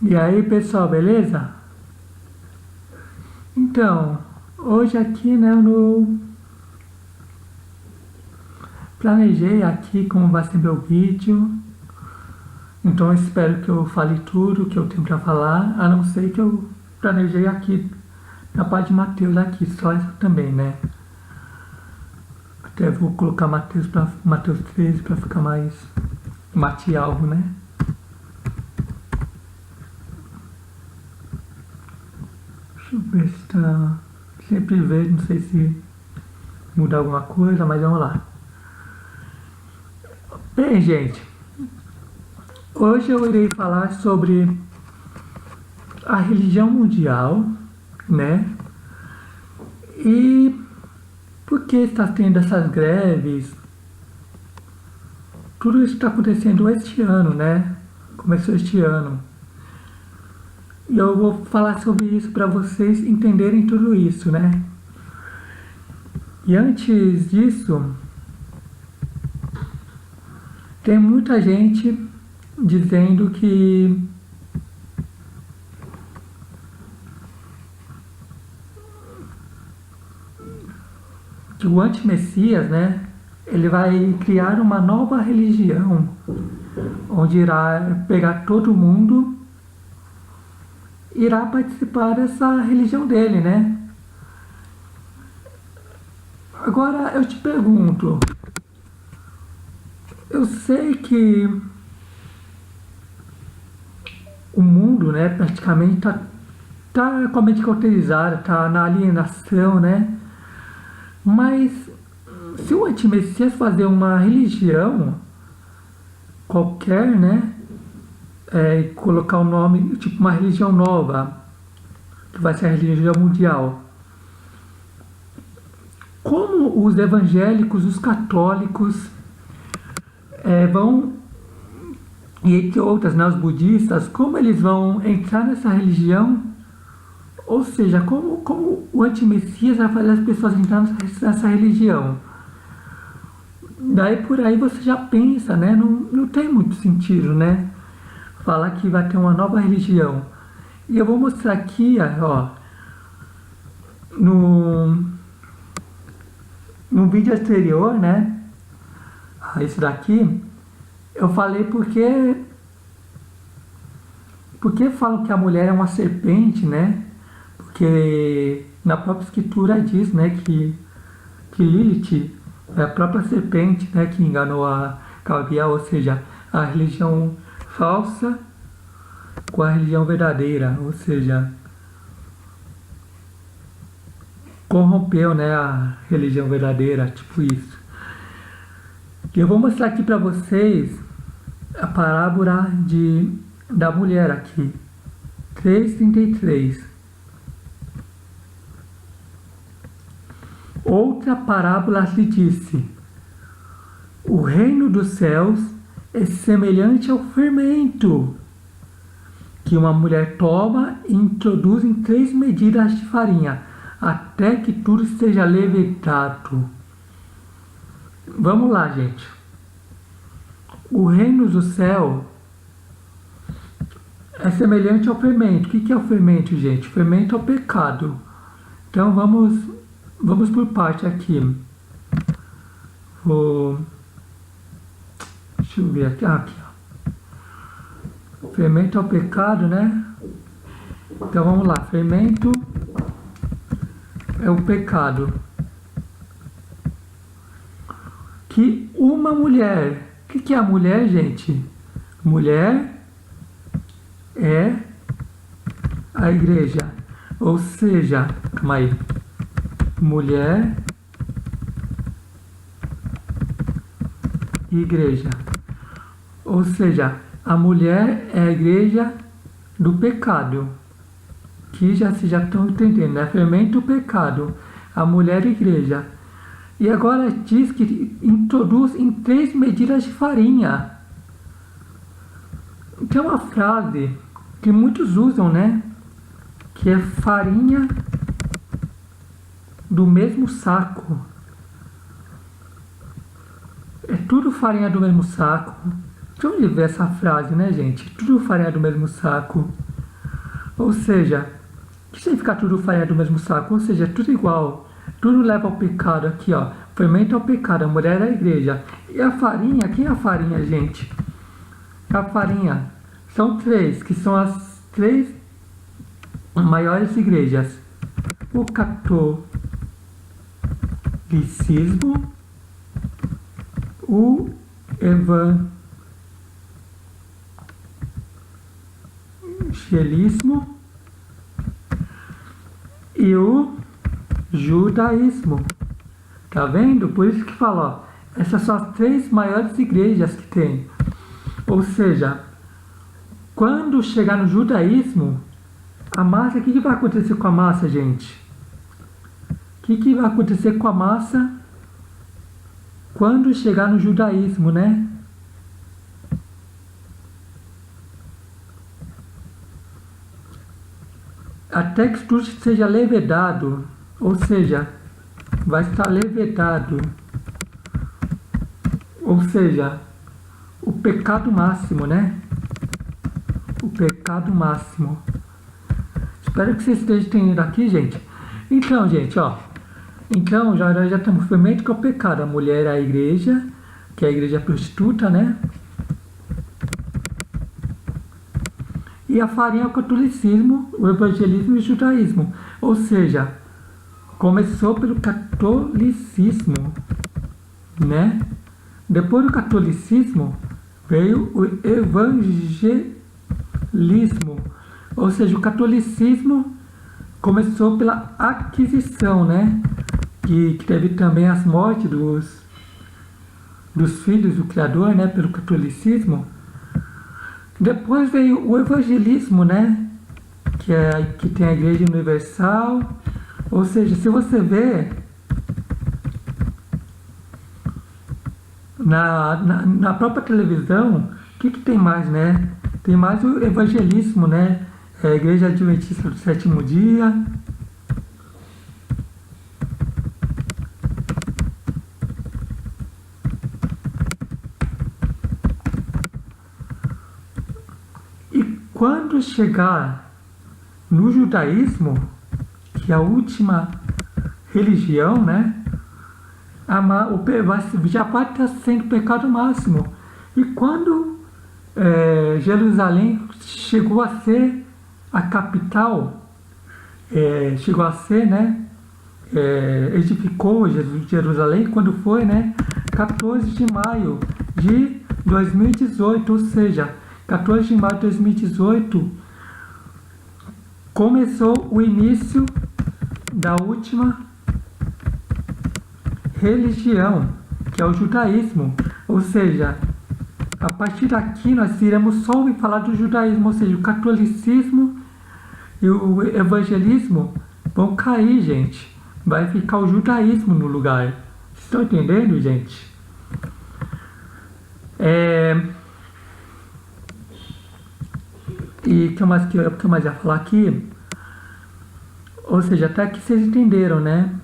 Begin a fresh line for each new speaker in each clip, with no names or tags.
E aí, pessoal, beleza? Então, hoje aqui, né, eu planejei aqui como vai ser meu vídeo. Então, eu espero que eu fale tudo que eu tenho pra falar, a não ser que eu planejei aqui na parte de Mateus aqui, só isso também, né? Até vou colocar Mateus 13 pra ficar mais mate-alvo, né? Deixa eu ver se tá... Sempre vejo, não sei se muda alguma coisa, mas vamos lá. Bem, gente, hoje eu irei falar sobre a religião mundial, né? E por que está tendo essas greves? Tudo isso está acontecendo este ano, né? Começou este ano. E eu vou falar sobre isso para vocês entenderem tudo isso, né? E antes disso, tem muita gente dizendo que o anti-messias, né, ele vai criar uma nova religião, onde irá pegar todo mundo e irá participar dessa religião dele, né? Agora eu te pergunto, eu sei que o mundo, né, praticamente tá com a mente cauterizada, tá na alienação, né? Mas se o antimessias fazer uma religião qualquer, né, e colocar o nome, tipo uma religião nova, que vai ser a religião mundial, como os evangélicos, os católicos vão, e entre outras, né, os budistas, como eles vão entrar nessa religião? Ou seja, como o antimessias vai fazer as pessoas entrar nessa religião? Daí por aí você já pensa, né? Não tem muito sentido, né? Falar que vai ter uma nova religião. E eu vou mostrar aqui, ó, no vídeo anterior, né? Esse daqui, eu falei porque falam que a mulher é uma serpente, né? Porque na própria escritura diz, né, que Lilith é a própria serpente, né, que enganou a Caviar, ou seja, a religião falsa com a religião verdadeira, ou seja, corrompeu, né, a religião verdadeira, tipo isso. E eu vou mostrar aqui para vocês a parábola da mulher aqui, 3:33. Outra parábola lhe disse: o reino dos céus é semelhante ao fermento que uma mulher toma e introduz em 3 medidas de farinha, até que tudo esteja levedado. Vamos lá, gente. O reino do céu é semelhante ao fermento. O que é o fermento, gente? O fermento é o pecado. Então vamos por parte aqui. Deixa eu ver aqui. Aqui, ó. Fermento é o pecado, né? Então vamos lá. Fermento é o pecado. Que uma mulher. O que é a mulher, gente? Mulher é a igreja. Ou seja, calma aí. Mulher e igreja. Ou seja, a mulher é a igreja do pecado. Que já estão entendendo, né? Fermento o pecado. A mulher é a igreja. E agora diz que introduz em 3 medidas de farinha. Tem uma frase que muitos usam, né? Que é farinha do mesmo saco. É tudo farinha do mesmo saco. De onde vem essa frase, né, gente? Tudo farinha do mesmo saco. Ou seja, o que significa tudo farinha do mesmo saco? Ou seja, tudo igual. Tudo leva ao pecado aqui, ó. Fermento ao pecado, a mulher é a igreja. E a farinha, quem é a farinha, gente? A farinha. São três, que são as três maiores igrejas. O catolicismo, o evangelismo e o judaísmo. Tá vendo? Por isso que fala, ó, essas são as três maiores igrejas que tem. Ou seja, quando chegar no judaísmo, a massa, o que vai acontecer com a massa, gente? O que vai acontecer com a massa quando chegar no judaísmo, né? Até que tudo seja levedado, ou seja, vai estar levedado, ou seja, o pecado máximo, né? O pecado máximo. Espero que vocês estejam entendendo aqui, gente. Então, gente, ó. Então, já estamos fermento que é o pecado. A mulher é a igreja, que é a igreja prostituta, né? E a farinha é o catolicismo, o evangelismo e o judaísmo. Ou seja, começou pelo catolicismo, né? Depois do catolicismo veio o evangelismo. Ou seja, o catolicismo começou pela aquisição, né? Que teve também as mortes dos filhos do Criador, né? Pelo catolicismo. Depois veio o evangelismo, né? Que tem a Igreja Universal. Ou seja, se você vê na própria televisão, o que tem mais, né? Tem mais o evangelismo, né? É a Igreja Adventista do Sétimo Dia. E quando chegar no judaísmo, que é a última religião, né? Já vai estar sendo pecado máximo. E quando Jerusalém chegou a ser a capital, chegou a ser, né? Edificou Jerusalém quando foi, né? 14 de maio de 2018, ou seja, 14 de maio de 2018 começou o início da última religião, que é o judaísmo. Ou seja, a partir daqui nós iremos só ouvir falar do judaísmo, ou seja, o catolicismo e o evangelismo vão cair, gente. Vai ficar o judaísmo no lugar. Vocês estão entendendo, gente? E o que eu mais ia falar aqui? Ou seja, até que vocês entenderam, né?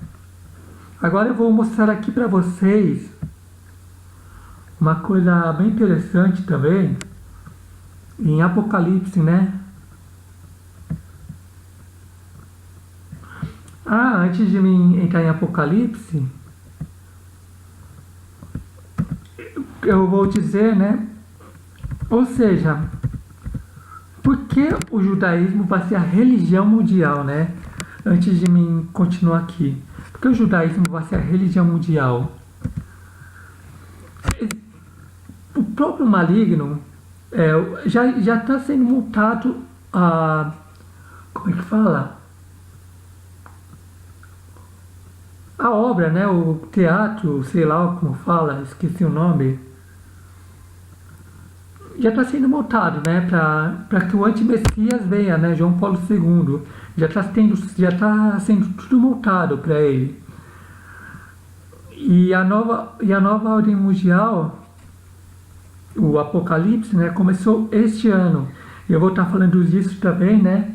Agora eu vou mostrar aqui para vocês uma coisa bem interessante também, em Apocalipse, né? Antes de mim entrar em Apocalipse, eu vou dizer, né? Ou seja, por que o judaísmo vai ser a religião mundial, né? Antes de mim continuar aqui. Por que o judaísmo vai ser a religião mundial? O próprio maligno já está sendo multado a... Como é que fala? A obra, né? O teatro, sei lá como fala, esqueci o nome. Já está sendo multado, né? Para que o anti-messias venha, né? João Paulo II. Já está sendo tudo multado para ele. E a nova ordem mundial, o Apocalipse, né? Começou este ano. Eu vou estar falando disso também, né?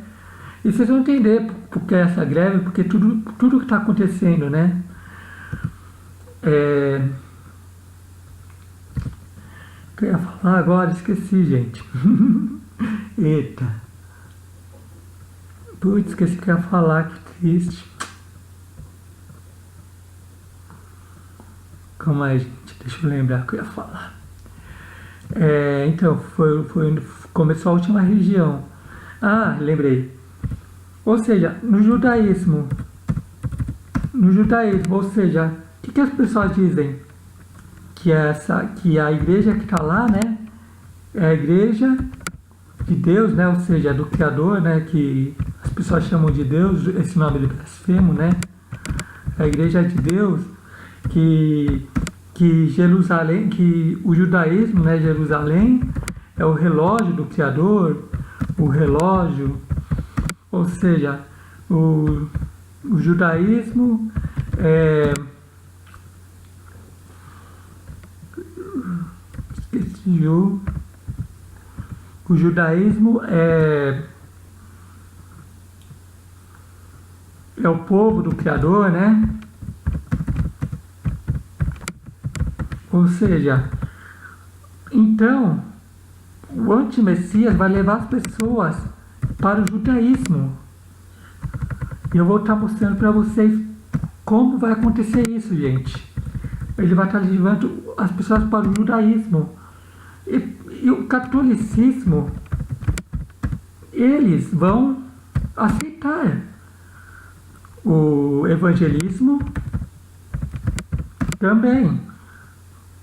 E vocês vão entender por que essa greve, porque tudo que está acontecendo, né? O que eu ia falar agora? Esqueci, gente. Eita. Putz, esqueci que eu ia falar, que triste. Calma aí, gente, deixa eu lembrar o que eu ia falar. Então, começou a última religião. Ah, lembrei. Ou seja, no judaísmo, ou seja, o que as pessoas dizem? Que a igreja que está lá, né, é a igreja de Deus, né, ou seja, do Criador, né, que as pessoas chamam de Deus, esse nome de blasfemo, né, a igreja de Deus, que Jerusalém, que o judaísmo, né, Jerusalém é o relógio do Criador, o relógio, ou seja, o judaísmo esqueci o judaísmo é o povo do Criador, né? Ou seja, então, o anti-messias vai levar as pessoas para o judaísmo. E eu vou estar mostrando para vocês como vai acontecer isso, gente. Ele vai estar levando as pessoas para o judaísmo. E o catolicismo, eles vão aceitar o evangelismo também.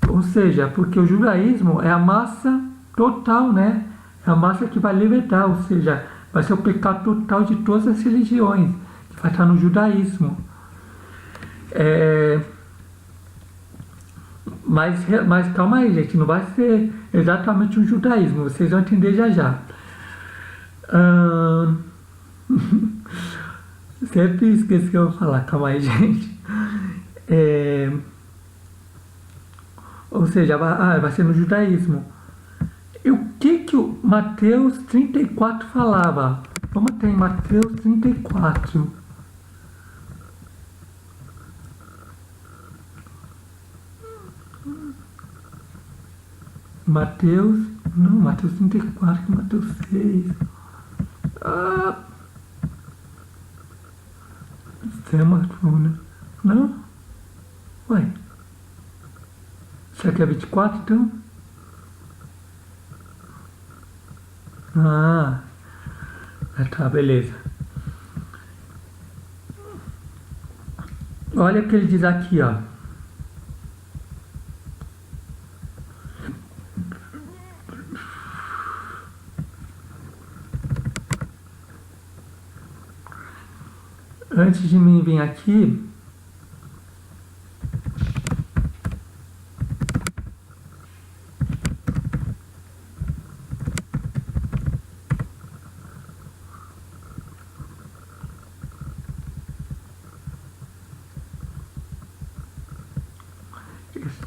Ou seja, porque o judaísmo é a massa total, né? É a massa que vai libertar, ou seja, vai ser o pecado total de todas as religiões, que vai estar no judaísmo. Mas calma aí, gente, não vai ser exatamente um judaísmo, vocês vão entender já já. Sempre esqueci o que eu vou falar, calma aí, gente. Ou seja, vai ser no judaísmo. E o que o Mateus 34 falava? Vamos ter em Mateus 34. Mateus 34, Mateus 6. Não? Ué. Será que é 24 então? Tá, beleza. Olha o que ele diz aqui, ó. Antes de mim vir aqui,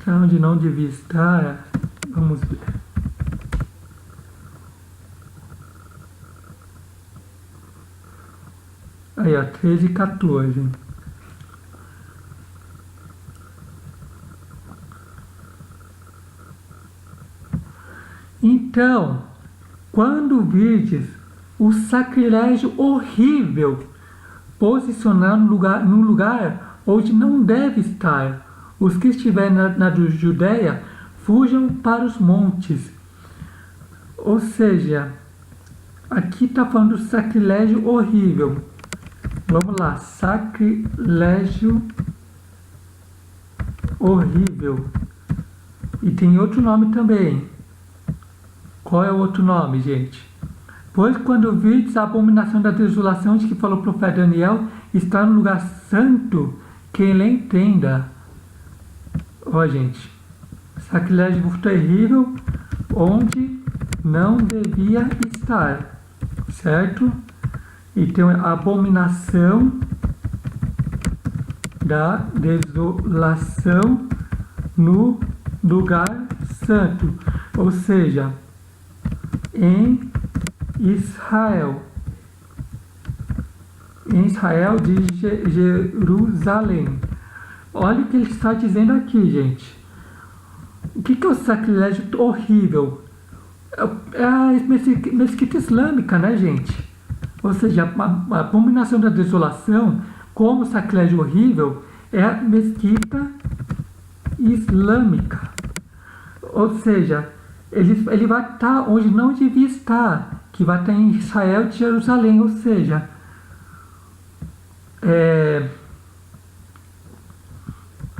questão de não devia estar, vamos ver. Aí, ó, 13 e 14. Então, quando virdes o sacrilégio horrível posicionado no lugar onde não deve estar, os que estiverem na Judéia, fujam para os montes. Ou seja, aqui está falando do sacrilégio horrível. Vamos lá, sacrilégio horrível. E tem outro nome também. Qual é o outro nome, gente? Pois quando virdes a abominação da desolação de que falou o profeta Daniel, está no lugar santo, quem lhe entenda. Ó, gente, sacrilégio terrível, onde não devia estar, certo? E tem a abominação da desolação no lugar santo, ou seja, em Israel de Jerusalém. Olha o que ele está dizendo aqui, gente. O que é o sacrilégio horrível? É a mesquita islâmica, né, gente? Ou seja, a abominação da desolação, como sacrilégio horrível, é a mesquita islâmica. Ou seja, ele vai estar onde não devia estar, que vai estar em Israel e Jerusalém. Ou seja,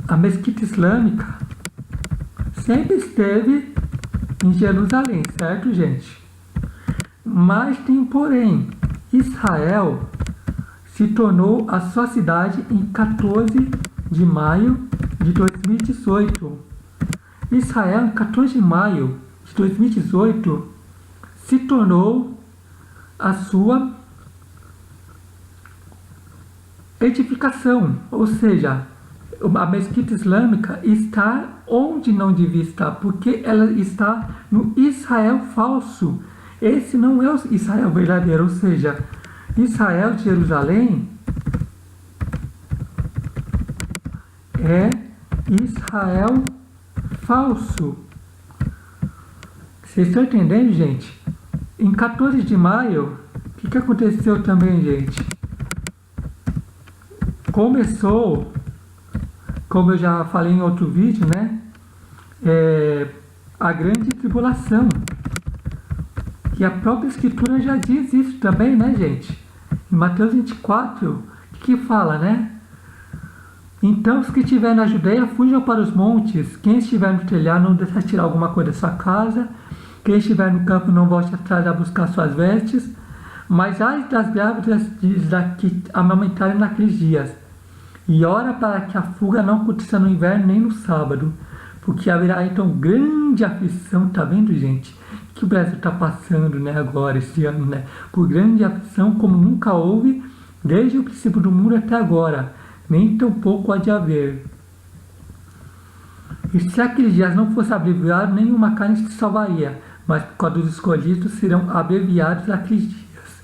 a mesquita islâmica sempre esteve em Jerusalém, certo, gente? Mas tem um porém. Israel se tornou a sua cidade em 14 de maio de 2018. Israel, em 14 de maio de 2018, se tornou a sua edificação, ou seja, a mesquita islâmica está onde não devia estar, porque ela está no Israel falso. Esse não é o Israel verdadeiro, ou seja, Israel de Jerusalém é Israel falso. Vocês estão entendendo, gente? Em 14 de maio, o que aconteceu também, gente? Começou, como eu já falei em outro vídeo, né? A grande tribulação. E a própria Escritura já diz isso também, né, gente? Em Mateus 24, o que fala, né? Então, os que estiverem na Judeia, fujam para os montes. Quem estiver no telhado, não deixe tirar alguma coisa da sua casa. Quem estiver no campo, não volte atrás a buscar suas vestes. Mas ai das grávidas que amamentarem naqueles dias. E ora para que a fuga não aconteça no inverno nem no sábado. Porque haverá então grande aflição, tá vendo, gente? Que o Brasil está passando, né, agora, esse ano, né? Por grande aflição como nunca houve, desde o princípio do mundo até agora. Nem tão pouco há de haver. E se aqueles dias não fosse abreviado, nenhuma carne se salvaria, mas por causa dos escolhidos serão abreviados aqueles dias.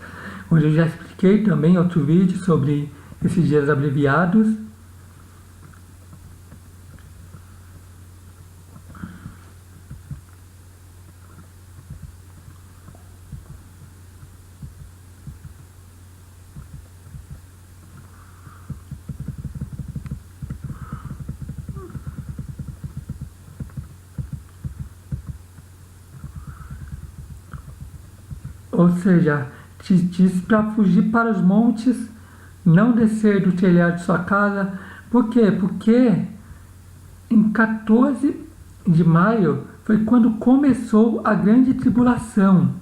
Onde eu já expliquei também em outro vídeo sobre esses dias abreviados. Ou seja, te diz para fugir para os montes, não descer do telhado de sua casa. Por quê? Porque em 14 de maio foi quando começou a grande tribulação.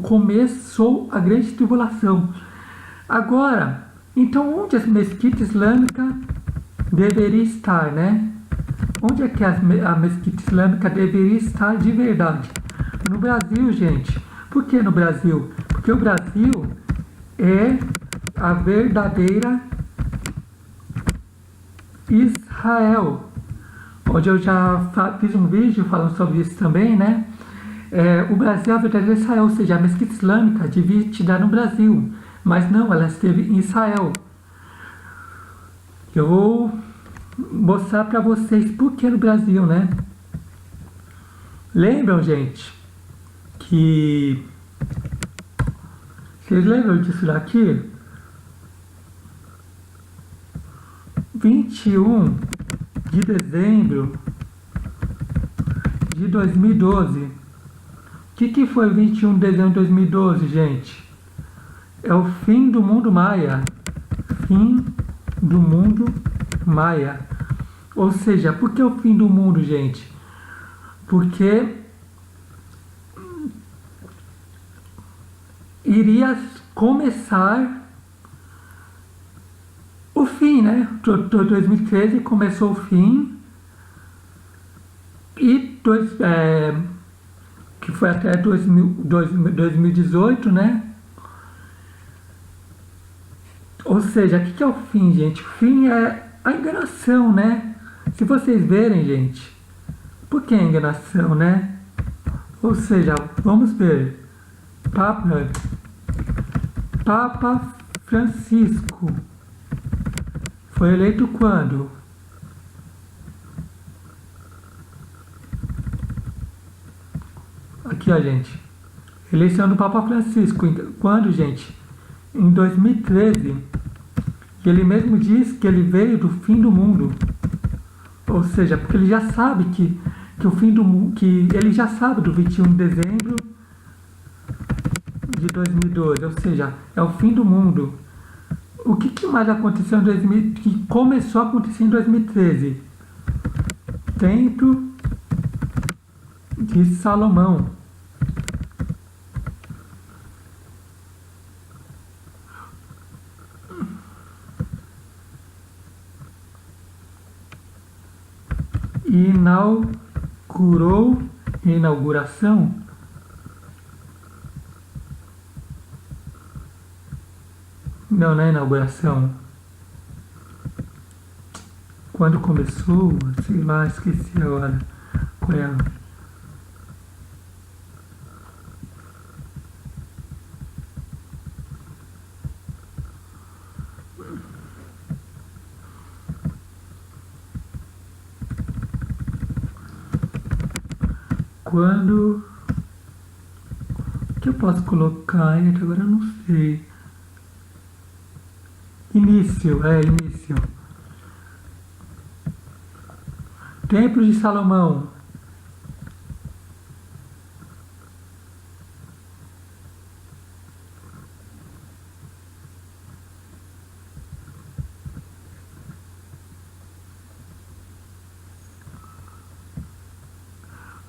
Começou a grande tribulação. Agora, então onde a mesquita islâmica deveria estar, né? Onde é que a mesquita islâmica deveria estar de verdade? No Brasil, gente. Por que no Brasil? Porque o Brasil é a verdadeira Israel. Onde eu já fiz um vídeo falando sobre isso também, né? O Brasil é a verdadeira Israel, ou seja, a mesquita islâmica devia estar no Brasil, mas não, ela esteve em Israel. Eu vou mostrar para vocês por que no Brasil, né? Lembram, gente, que... Vocês lembram disso daqui? 21 de dezembro de 2012. O que foi 21 de dezembro de 2012, gente? É o fim do mundo maia. Fim do mundo maia. Ou seja, por que o fim do mundo, gente? Porque iria começar o fim, né? 2013 começou o fim e que foi até 2018, né? Ou seja, o que é o fim, gente? O fim é a enganação, né? Se vocês verem, gente, por que a enganação, né? Ou seja, vamos ver. Papa Francisco foi eleito quando? Aqui, ó, gente. Eleição do Papa Francisco. Quando, gente? em 2013, ele mesmo diz que ele veio do fim do mundo. Ou seja, porque ele já sabe que o fim do mundo, que ele já sabe do 21 de dezembro de 2012, ou seja, é o fim do mundo. O que mais aconteceu em 2000, que começou a acontecer em 2013? Templo de Salomão. Inauguração. Não é inauguração. Quando começou, sei lá, esqueci agora qual é. Quando... O que eu posso colocar aí? Agora eu não sei. Início. Templo de Salomão.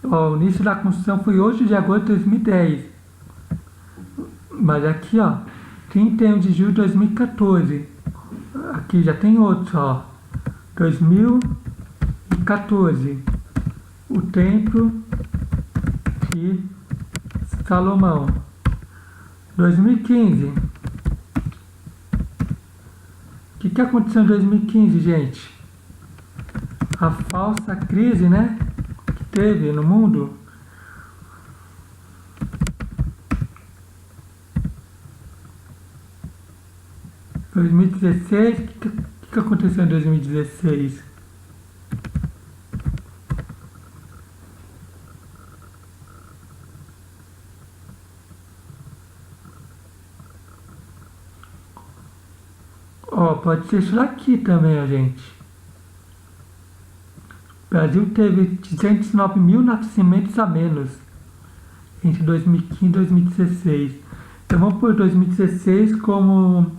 Ó, o início da construção foi 8 de agosto de 2010. Mas aqui, ó, 31 de julho de 2014. Aqui já tem outro, ó. 2014. O Templo de Salomão. 2015. O que aconteceu em 2015, gente? A falsa crise, né? Que teve no mundo. Em 2016, o que aconteceu em 2016? Ó, pode ser isso daqui também, gente. O Brasil teve 209 mil nascimentos a menos entre 2015 e 2016. Então vamos por 2016 como...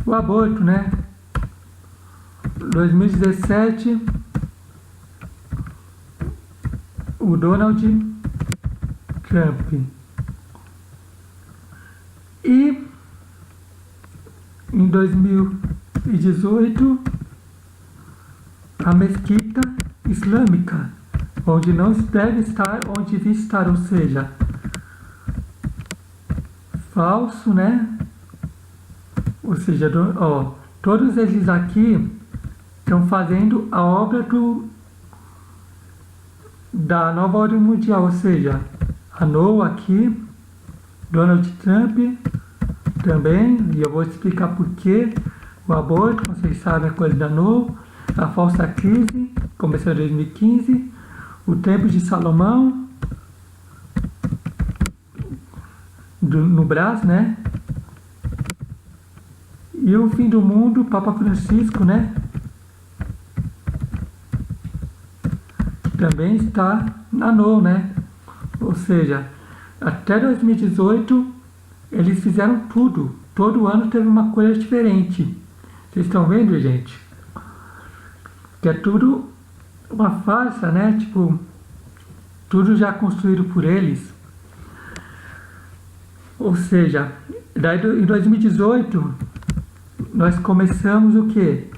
o aborto, né? 2017, o Donald Trump. E em 2018, a mesquita islâmica, onde não deve estar, onde devia estar, ou seja, falso, né? Ou seja, ó, todos eles aqui estão fazendo a obra da nova ordem mundial, ou seja, a NOA aqui, Donald Trump também, e eu vou explicar por que o aborto, vocês sabem a coisa da NOA, a falsa crise, começou em 2015, o Templo de Salomão, no Brás, né? E o fim do mundo, Papa Francisco, né? Que também está na NOA, né? Ou seja, até 2018 eles fizeram tudo. Todo ano teve uma coisa diferente. Vocês estão vendo, gente? Que é tudo uma farsa, né? Tipo, tudo já construído por eles. Ou seja, daí em 2018 nós começamos o quê?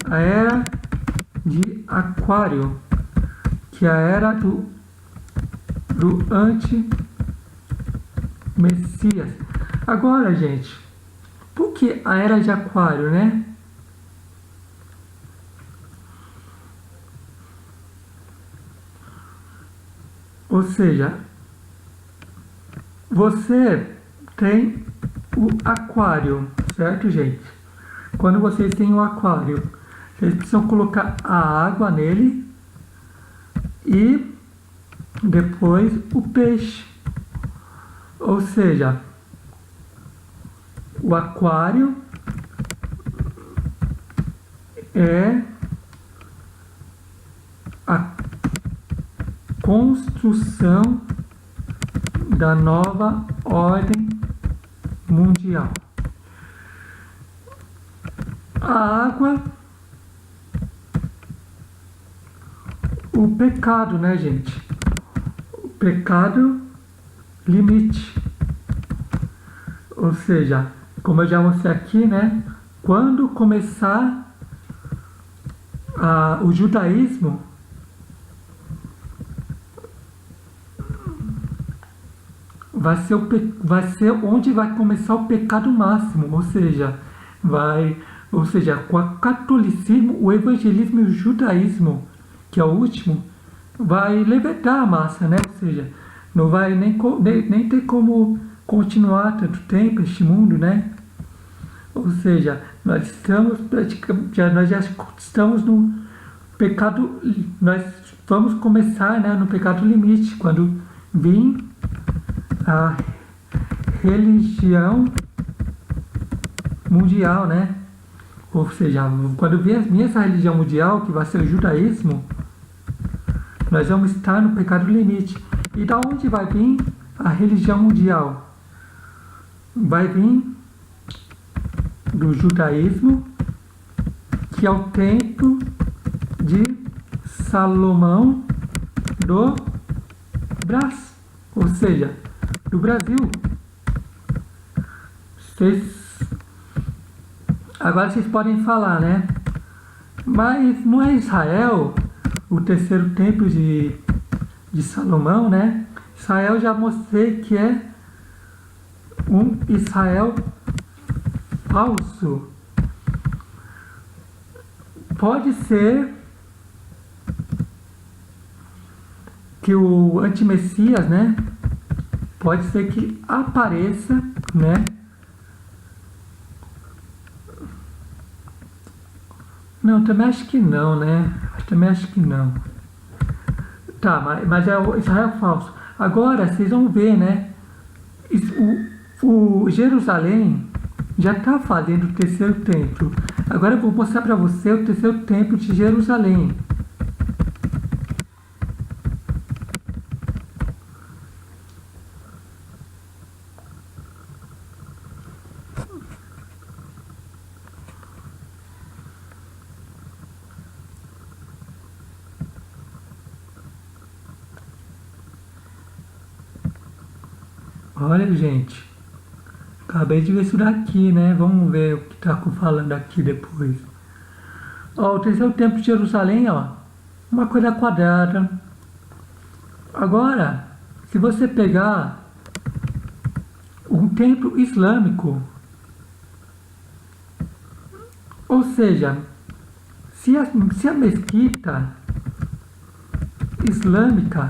A era de Aquário, que é a era do anti-Messias. Agora, gente, por que a era de Aquário, né? Ou seja, você tem o aquário, certo, gente? Quando vocês têm o aquário, vocês precisam colocar a água nele e depois o peixe. Ou seja, o aquário é a construção da nova ordem mundial. A água, o pecado, né, gente? O pecado limite. Ou seja, como eu já mostrei aqui, né? Quando começar o judaísmo, vai ser onde vai começar o pecado máximo, ou seja, com o catolicismo, o evangelismo e o judaísmo, que é o último, vai levantar a massa, né? Ou seja, não vai nem ter como continuar tanto tempo este mundo, né? Ou seja, nós já estamos no pecado, nós vamos começar, né, no pecado limite, quando vir a religião mundial, né? Ou seja, quando vir essa religião mundial, que vai ser o judaísmo, nós vamos estar no pecado limite. E da onde vai vir a religião mundial? Vai vir do judaísmo, que é o templo de Salomão do Brás, ou seja, do Brasil. Agora vocês podem falar, né? Mas não é Israel o terceiro templo de Salomão, né? Israel, já mostrei que é um Israel falso. Pode ser que o antimessias, né? Pode ser que apareça, né? Não, também acho que não, né? Também acho que não. Tá, mas é o Israel falso. Agora, vocês vão ver, né? O Jerusalém já está fazendo o terceiro templo. Agora eu vou mostrar para você o terceiro templo de Jerusalém. Olha, gente, acabei de ver isso daqui, né? Vamos ver o que está falando aqui depois. Ó, o terceiro templo de Jerusalém, ó, uma coisa quadrada. Agora, se você pegar um templo islâmico, ou seja, se a mesquita islâmica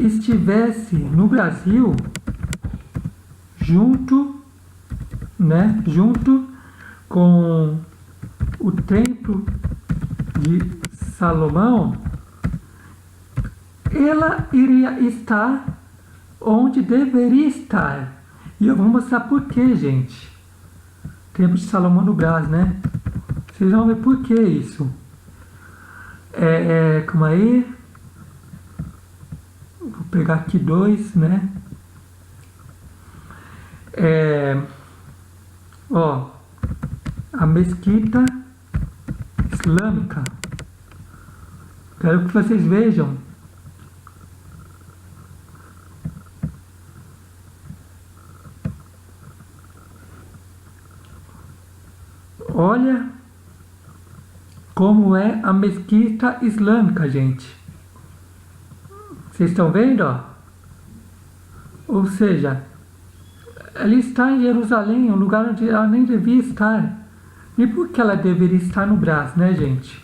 estivesse no Brasil, junto com o templo de Salomão, ela iria estar onde deveria estar. E eu vou mostrar por quê, gente. Templo de Salomão no Brás, né? Vocês vão ver por que isso. Calma aí. Vou pegar aqui dois, né? Ó, a mesquita islâmica. Quero que vocês vejam. Olha como é a mesquita islâmica, gente. Vocês estão vendo, ó? Ou seja, ela está em Jerusalém, um lugar onde ela nem devia estar. E por que ela deveria estar no Brás, né, gente?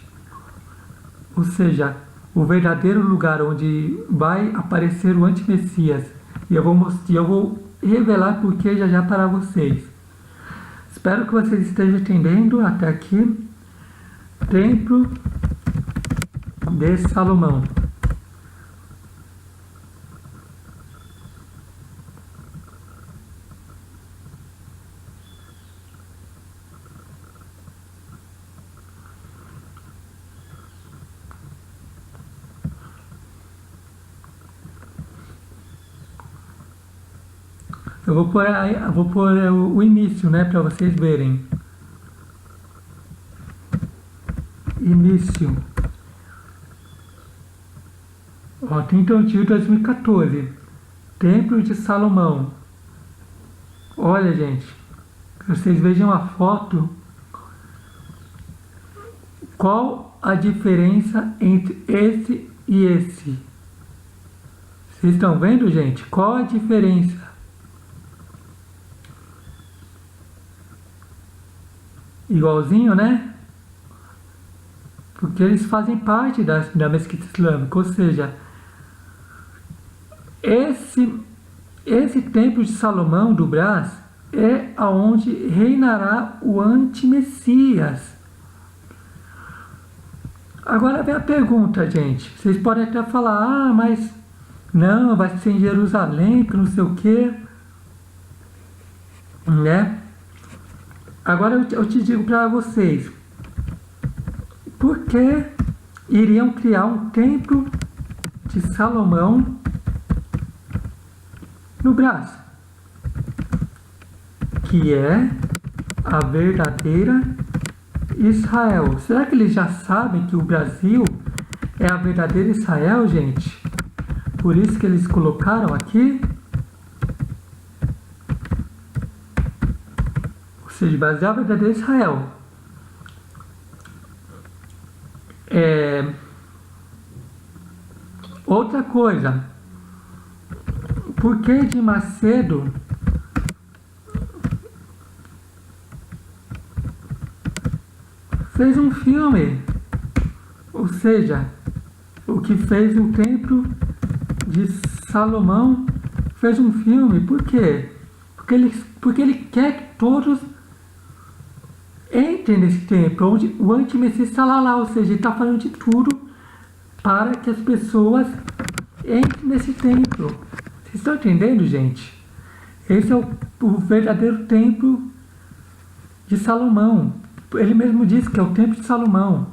Ou seja, o verdadeiro lugar onde vai aparecer o antimessias. E eu vou revelar por que já para vocês. Espero que vocês estejam entendendo até aqui. Templo de Salomão. Eu vou pôr o início, né, para vocês verem. Início. Ó, 31 de 2014. Templo de Salomão. Olha, gente, vocês vejam a foto. Qual a diferença entre esse e esse? Vocês estão vendo, gente? Qual a diferença? Igualzinho, né? Porque eles fazem parte da mesquita islâmica, ou seja, esse templo de Salomão do Brás é aonde reinará o anti-messias. Agora vem a pergunta, gente. Vocês podem até falar, mas não, vai ser em Jerusalém, que não sei o quê, né? Agora eu te digo para vocês, por que iriam criar um templo de Salomão no Brás, que é a verdadeira Israel? Será que eles já sabem que o Brasil é a verdadeira Israel, gente? Por isso que eles colocaram aqui? Ou seja, o Brasil é a verdadeira Israel. Outra coisa, por que de Macedo fez um filme? Ou seja, o que fez o templo de Salomão fez um filme. Por quê? Porque ele quer que todos entrem nesse templo, onde o anti-messias está lá, ou seja, ele está fazendo de tudo para que as pessoas entrem nesse templo. Vocês estão entendendo, gente? Esse é o verdadeiro templo de Salomão. Ele mesmo diz que é o templo de Salomão,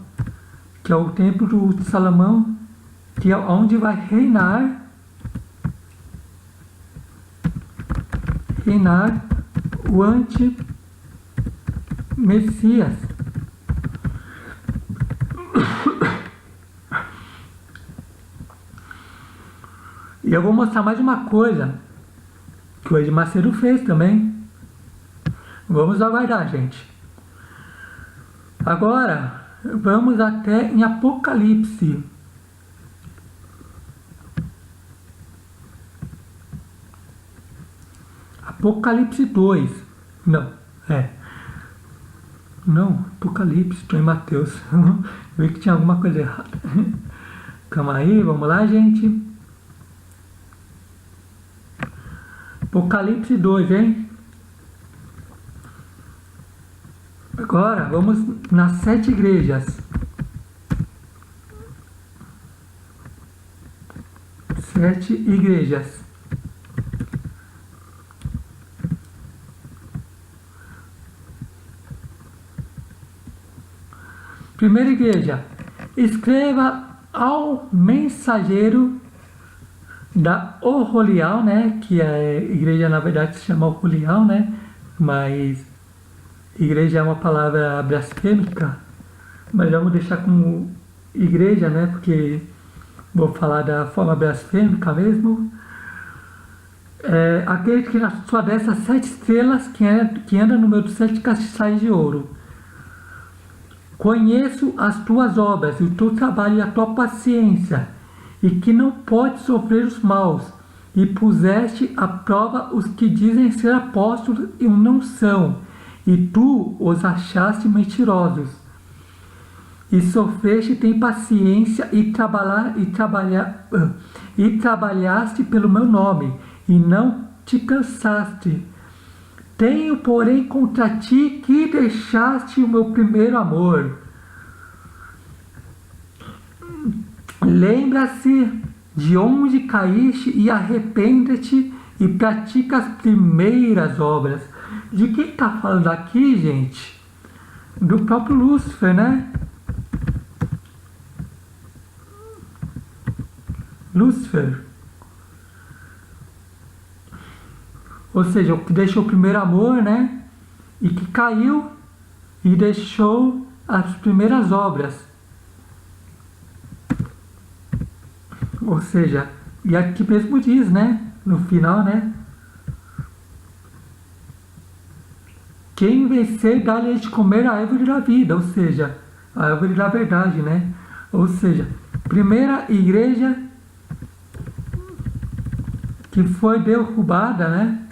que é o templo de Salomão, que é onde vai reinar o anti-messias. E eu vou mostrar mais uma coisa que o Edir Macedo fez também. Vamos aguardar, gente. Agora, vamos até em Apocalipse. Apocalipse 2. Não, Não, Apocalipse, estou em Mateus. Eu vi que tinha alguma coisa errada. Calma aí, vamos lá, gente. Apocalipse 2, hein? Agora, vamos nas 7 igrejas. 7 igrejas. Primeira igreja. Escreva ao mensageiro da Oholial, né? Que a igreja, na verdade, se chama Oholial, né? Mas igreja é uma palavra blasfêmica. Mas vamos deixar como igreja, né? Porque vou falar da forma blasfêmica mesmo. Aquele que na sua dessas 7 estrelas, que anda no meio dos 7 castiçais de ouro. Conheço as tuas obras, o teu trabalho e a tua paciência, e que não podes sofrer os maus, e puseste à prova os que dizem ser apóstolos e não são, e tu os achaste mentirosos. E sofreste, tem paciência e trabalhaste pelo meu nome, e não te cansaste. Tenho, porém, contra ti que deixaste o meu primeiro amor. Lembra-se de onde caíste e arrepende-te e pratica as primeiras obras. De quem está falando aqui, gente? Do próprio Lúcifer, né? Lúcifer. ou seja, o que deixou o primeiro amor, né? E que caiu e deixou as primeiras obras. Ou seja, e aqui mesmo diz, né? No final, né? Quem vencer, dá-lhe de comer a árvore da vida, ou seja, a árvore da verdade, né? Ou seja, primeira igreja que foi derrubada, né?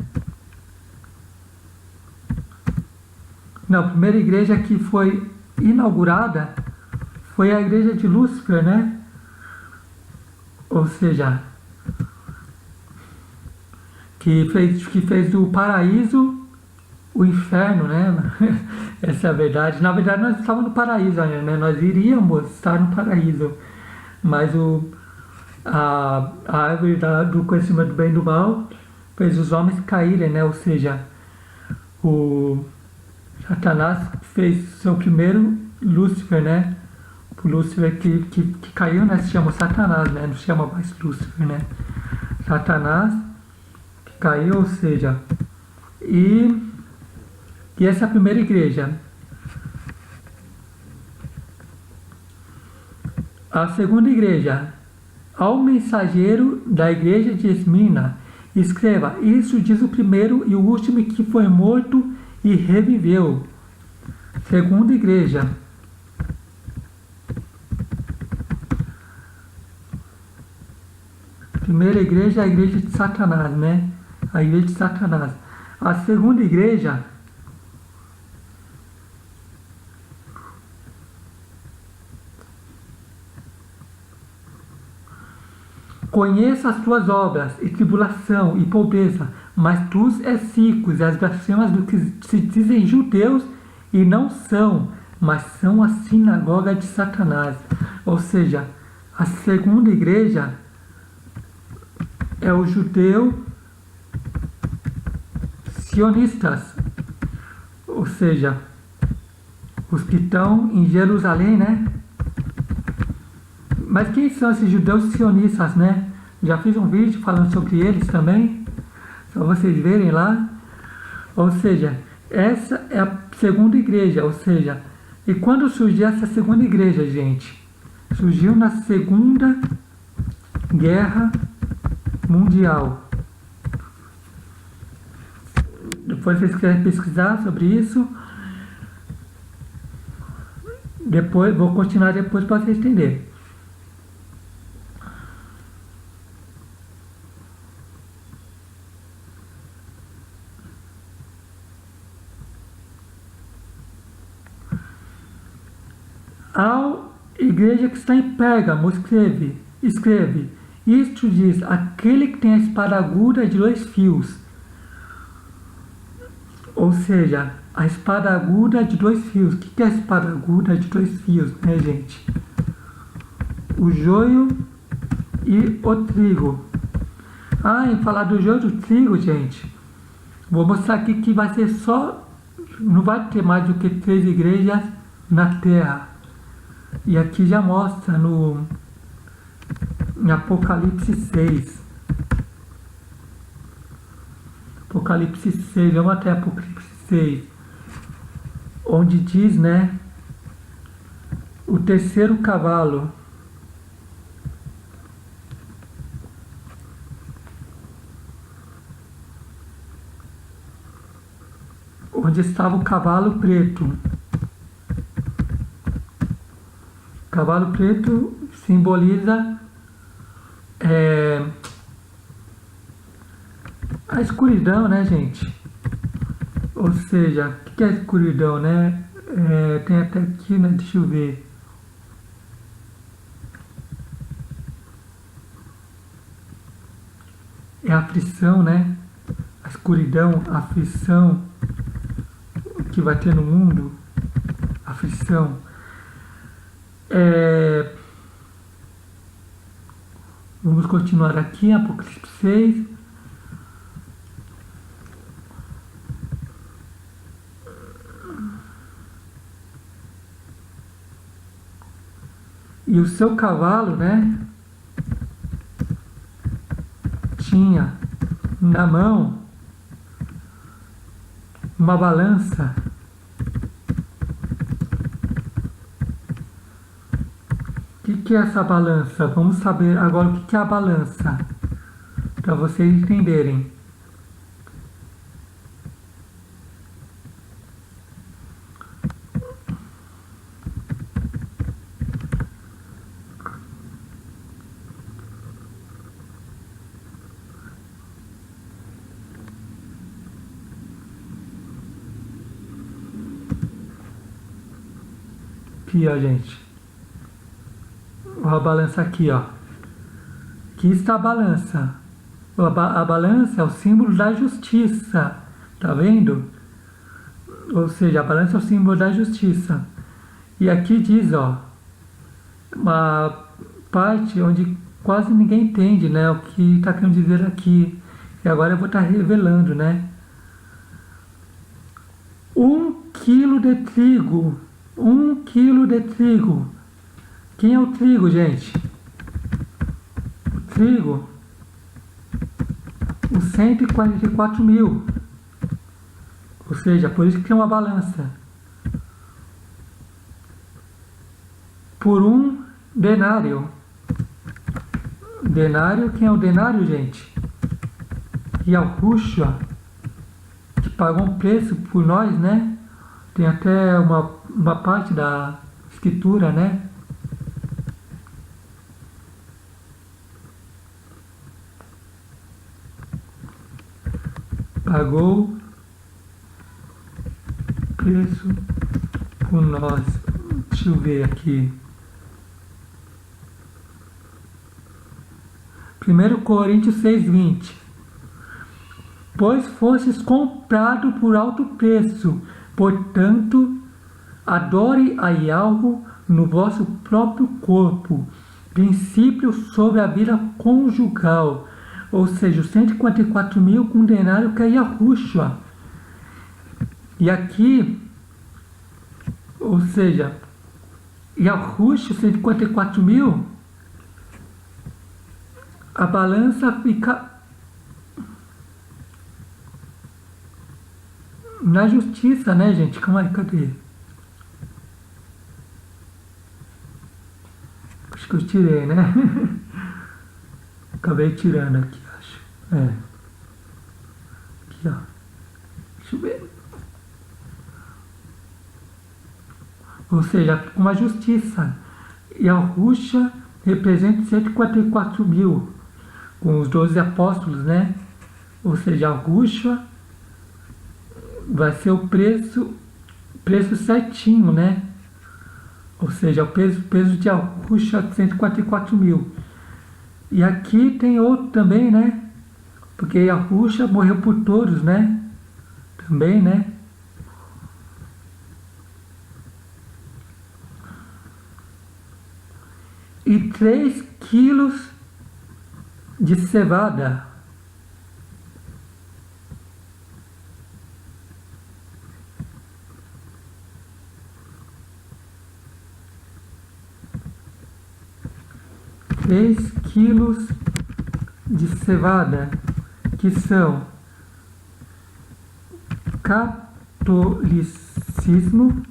Não, a primeira igreja que foi inaugurada foi a igreja de Lúcifer, né? Ou seja, que fez do paraíso o inferno, né? Essa é a verdade. Na verdade, nós estávamos no paraíso ainda, né? Nós iríamos estar no paraíso, mas a árvore do conhecimento do bem e do mal fez os homens caírem, né? Ou seja, o Satanás fez seu primeiro Lúcifer, né? O Lúcifer que caiu, né? Se chama Satanás, né? Não se chama mais Lúcifer, né? Satanás que caiu, ou seja, e essa é a primeira igreja. A segunda igreja, ao mensageiro da igreja de Esmina, escreva: isso diz o primeiro e o último que foi morto e reviveu. Segunda igreja. Primeira igreja é a igreja de Satanás, né? A igreja de Satanás. A segunda igreja conheça as tuas obras, e tribulação, e pobreza, mas tu és rico, e as blasfemas do que se dizem judeus, e não são, mas são a sinagoga de Satanás. Ou seja, a segunda igreja é o judeu sionistas, ou seja, os que estão em Jerusalém, né? Mas quem são esses judeus sionistas, né? Já fiz um vídeo falando sobre eles também, só vocês verem lá. Ou seja, essa é a segunda igreja, ou seja, e quando surgiu essa segunda igreja, gente? Surgiu na Segunda Guerra Mundial. Depois vocês querem pesquisar sobre isso. Depois, vou continuar depois para vocês entenderem. Ao igreja que está em Pérgamo, escreve, isto diz, aquele que tem a espada aguda de 2 fios. Ou seja, a espada aguda de 2 fios. O que é a espada aguda de 2 fios, né, gente? O joio e o trigo. Em falar do joio e do trigo, gente, vou mostrar aqui que vai ser só, não vai ter mais do que 3 igrejas na Terra. E aqui já mostra em Apocalipse 6. Apocalipse 6, vamos até Apocalipse 6. Onde diz, né? O terceiro cavalo. Onde estava o cavalo preto. O cavalo preto simboliza a escuridão, né, gente? Ou seja, o que é a escuridão, né? Tem até aqui, né? Deixa eu ver. É a aflição, né? A escuridão, a aflição que vai ter no mundo. Aflição. Vamos continuar aqui, Apocalipse 6. E o seu cavalo, né, tinha na mão uma balança. O que é essa balança? Vamos saber agora o que é a balança, para vocês entenderem. Aqui, ó, gente. A balança aqui, ó. Aqui está a balança. A balança é o símbolo da justiça. Tá vendo? Ou seja, a balança é o símbolo da justiça. E aqui diz, ó, uma parte onde quase ninguém entende, né? O que está querendo dizer aqui. E agora eu vou estar revelando, né? 1 quilo de trigo. 1 quilo de trigo. Quem é o trigo, gente? O trigo, os 144 mil. Ou seja, por isso que tem uma balança. Por 1 denário. Denário, quem é o denário, gente? Yahushua, que pagou um preço por nós, né? Tem até uma parte da escritura, né? Pagou preço por nós. Deixa eu ver aqui. 1 Coríntios 6:20. Pois fostes comprado por alto preço, portanto, adore a Yahweh no vosso próprio corpo. Princípio sobre a vida conjugal. Ou seja, os 144 mil com denário que é Yahushua. E aqui, ou seja, Yahushua, 144 mil, a balança fica na justiça, né, gente? Calma aí, cadê? Acho que eu tirei, né? Acabei tirando aqui, acho. É. Aqui, ó. Deixa eu ver. Ou seja, uma justiça. E a Rússia representa 144 mil, com os 12 apóstolos, né? Ou seja, a Rússia vai ser o preço certinho, né? Ou seja, o peso de Arusha 144 mil. E aqui tem outro também, né? Porque Arusha morreu por todos, né? Também, né? E 3 quilos de cevada. Três quilos de cevada, que são catolicismo,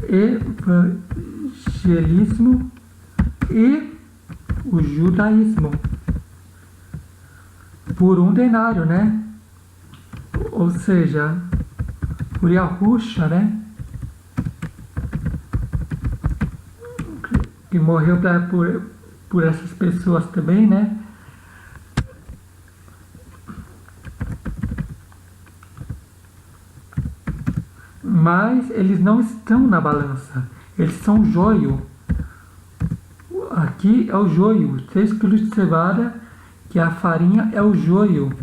evangelismo e o judaísmo, por 1 denário, né? Ou seja, por Yahusha, né? Que morreu por essas pessoas também, né? Mas eles não estão na balança, eles são joio. Aqui é o joio, 3 quilos de cevada, que a farinha é o joio.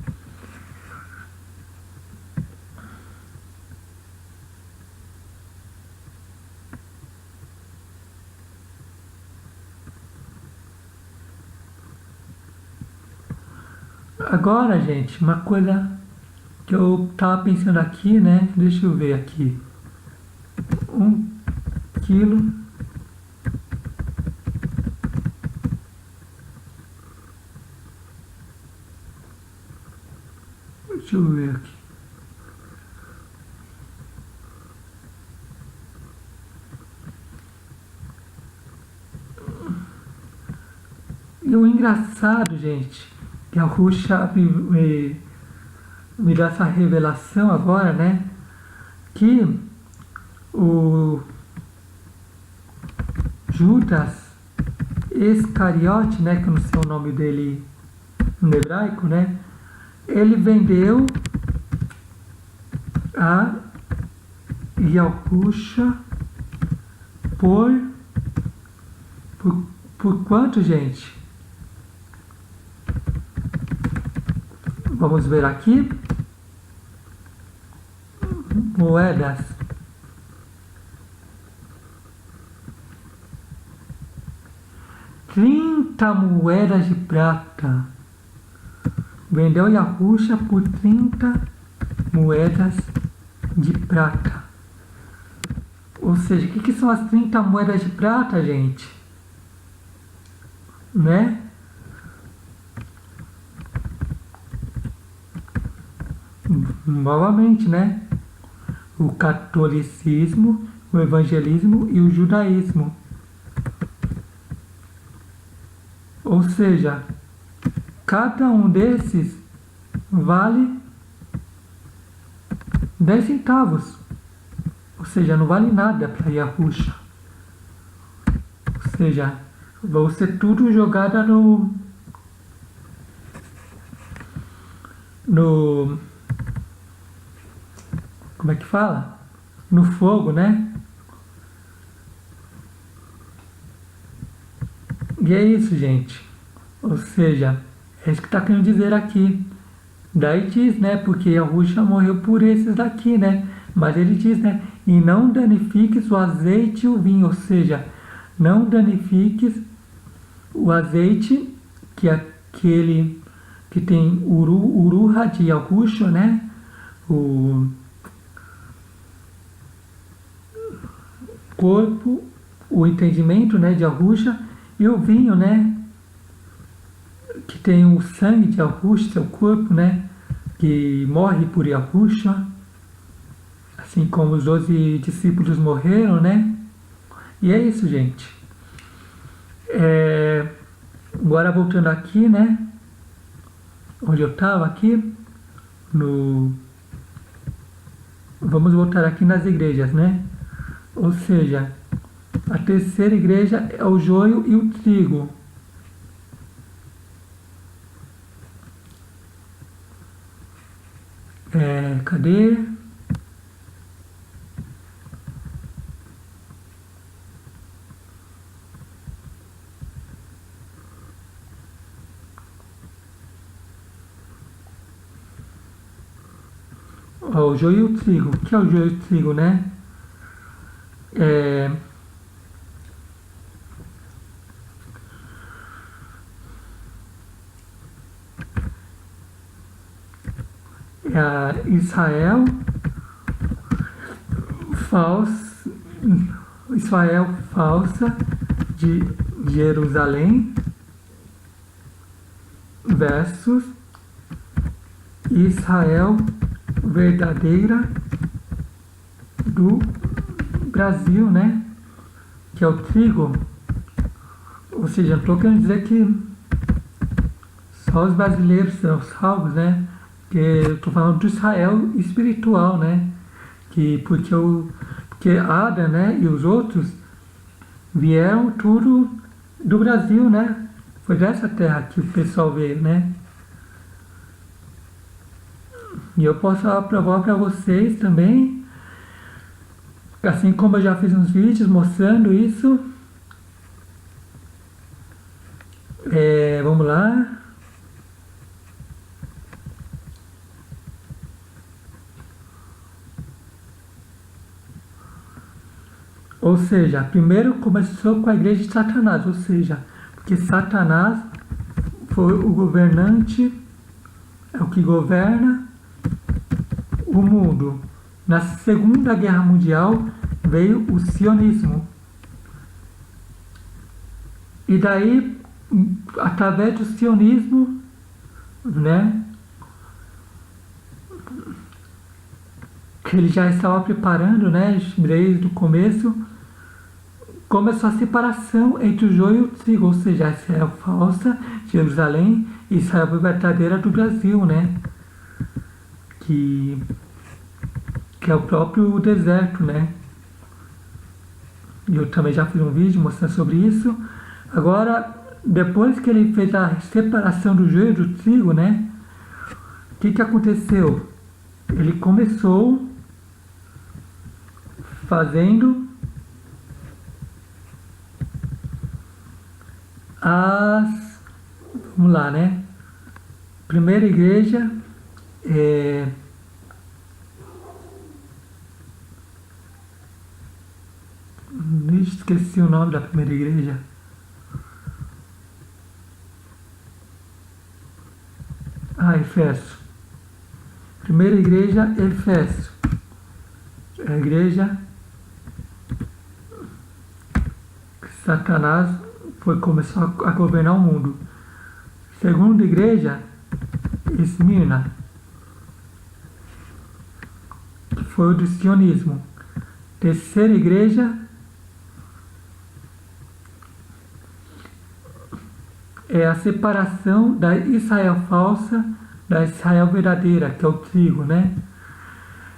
Agora, gente, uma coisa que eu tava pensando aqui, né? Deixa eu ver aqui. 1 quilo. Deixa eu ver aqui. E o engraçado, gente, que a Ruxa me dá essa revelação agora, né? Que o Judas Iscariote, né? Que eu não sei o nome dele no hebraico, né? Ele vendeu a Yahusha por quanto, gente? Vamos ver aqui. Moedas. 30 moedas de prata. Vendeu Yahusha por 30 moedas de prata. Ou seja, o que são as 30 moedas de prata, gente? Né? Novamente, né? O catolicismo, o evangelismo e o judaísmo. Ou seja, cada um desses vale 10 centavos. Ou seja, não vale nada para Yahusha. Ou seja, vão ser tudo jogada no como é que fala? No fogo, né? E é isso, gente. Ou seja, é isso que está querendo dizer aqui. Daí diz, né? Porque Yahusha morreu por esses daqui, né? Mas ele diz, né? E não danifiques o azeite e o vinho. Ou seja, não danifiques o azeite, que é aquele que tem uruha de Yahusha, né? O corpo, o entendimento, né, de Yahusha, e o vinho, né, que tem o sangue de Yahusha, o corpo, né, que morre por Yahusha, assim como os 12 discípulos morreram, né? E é isso, gente. Agora voltando aqui, né, onde eu estava aqui, vamos voltar aqui nas igrejas, né? Ou seja, a terceira igreja é o joio e o trigo. Cadê? Ó, o joio e o trigo. O que é o joio e o trigo, né? Israel falsa de Jerusalém versus Israel verdadeira do Brasil, né? Que é o trigo. Ou seja, não estou querendo dizer que só os brasileiros são salvos, né? Porque eu estou falando do Israel espiritual, né? Porque Ada, né, e os outros vieram tudo do Brasil, né? Foi dessa terra que o pessoal veio, né? E eu posso provar para vocês também, assim como eu já fiz uns vídeos mostrando isso. Vamos lá. Ou seja, primeiro começou com a igreja de Satanás, ou seja, porque Satanás foi o governante, é o que governa o mundo. Na Segunda Guerra Mundial veio o sionismo. E daí, através do sionismo, né, que ele já estava preparando, né, desde o começo, começou a separação entre o joio e o trigo, ou seja, Israel falsa de Jerusalém e Israel verdadeira do Brasil, né? Que é o próprio deserto, né? Eu também já fiz um vídeo mostrando sobre isso. Agora, depois que ele fez a separação do joio e do trigo, né? O que aconteceu? Ele começou fazendo vamos lá, né? Primeira igreja esqueci o nome da primeira igreja. Efésios. Primeira igreja, Efésios. É a igreja que Satanás começou a governar o mundo. Segunda igreja, Esmirna, que foi o do sionismo. Terceira igreja é a separação da Israel falsa da Israel verdadeira, que é o trigo, né?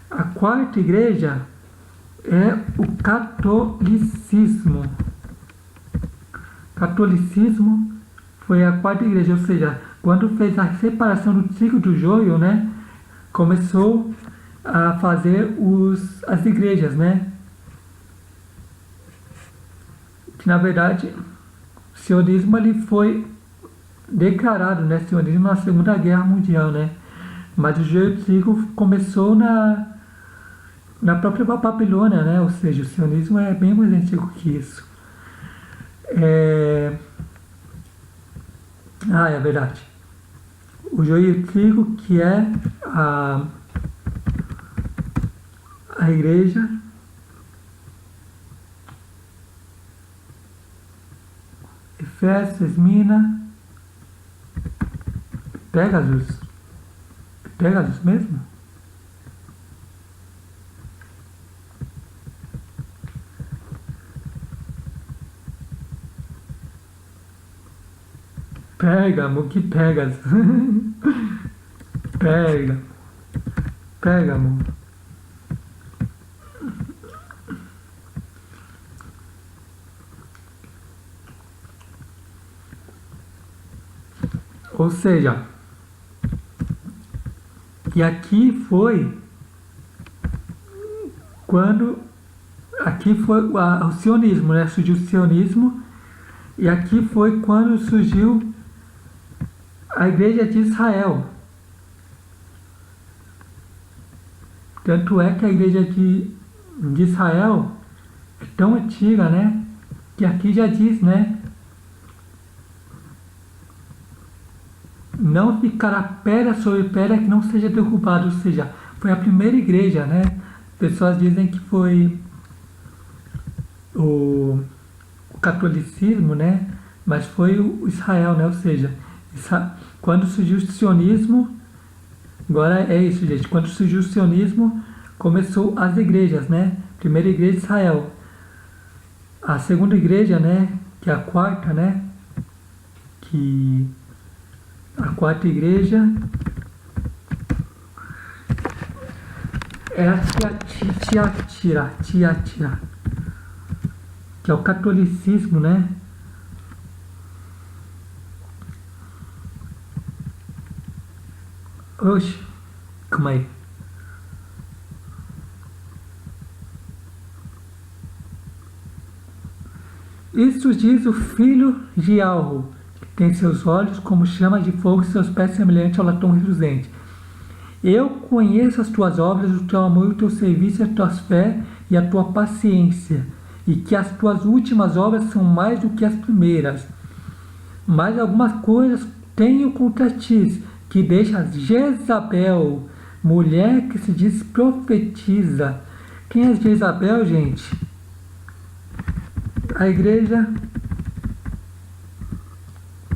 A quarta igreja é o catolicismo. Catolicismo foi a quarta igreja, ou seja, quando fez a separação do trigo do joio, né? Começou a fazer as igrejas, né? Que na verdade o sionismo ele foi declarado, né, sionismo na Segunda Guerra Mundial, né? Mas o joio e o trigo começou na própria Babilônia, né? Ou seja, o sionismo é bem mais antigo que isso. É verdade. O joio e o trigo, que é a igreja Efésios, Esmirna, Pégasus mesmo? Pérgamo, que Pégasus? Pérgamo. Ou seja, e aqui foi quando o sionismo, né? Surgiu o sionismo, e aqui foi quando surgiu a igreja de Israel. Tanto é que a igreja de Israel é tão antiga, né? Que aqui já diz, né? Não ficará pedra sobre pedra que não seja derrubada, ou seja, foi a primeira igreja, né? Pessoas dizem que foi o catolicismo, né? Mas foi o Israel, né? Ou seja, quando surgiu o sionismo, agora é isso, gente. Quando surgiu o sionismo, começou as igrejas, né? Primeira igreja de Israel. A segunda igreja, né? Que é a quarta, né? A quarta igreja é a Tiatira, que é o catolicismo, né? Oxe, calma aí. Isso diz o filho de Alro, que tem seus olhos como chamas de fogo e seus pés semelhantes ao latão reluzente. Eu conheço as tuas obras, o teu amor, o teu serviço, a tua fé e a tua paciência, e que as tuas últimas obras são mais do que as primeiras. Mas algumas coisas tenho contra ti, que deixas Jezabel, mulher que se diz profetiza. Quem é Jezabel, gente? A igreja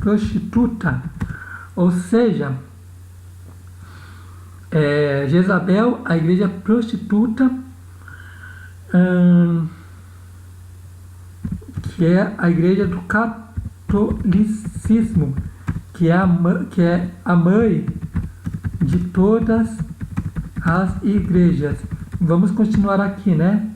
prostituta, ou seja, Jezabel, a igreja prostituta, que é a igreja do catolicismo, que é a mãe de todas as igrejas. Vamos continuar aqui, né?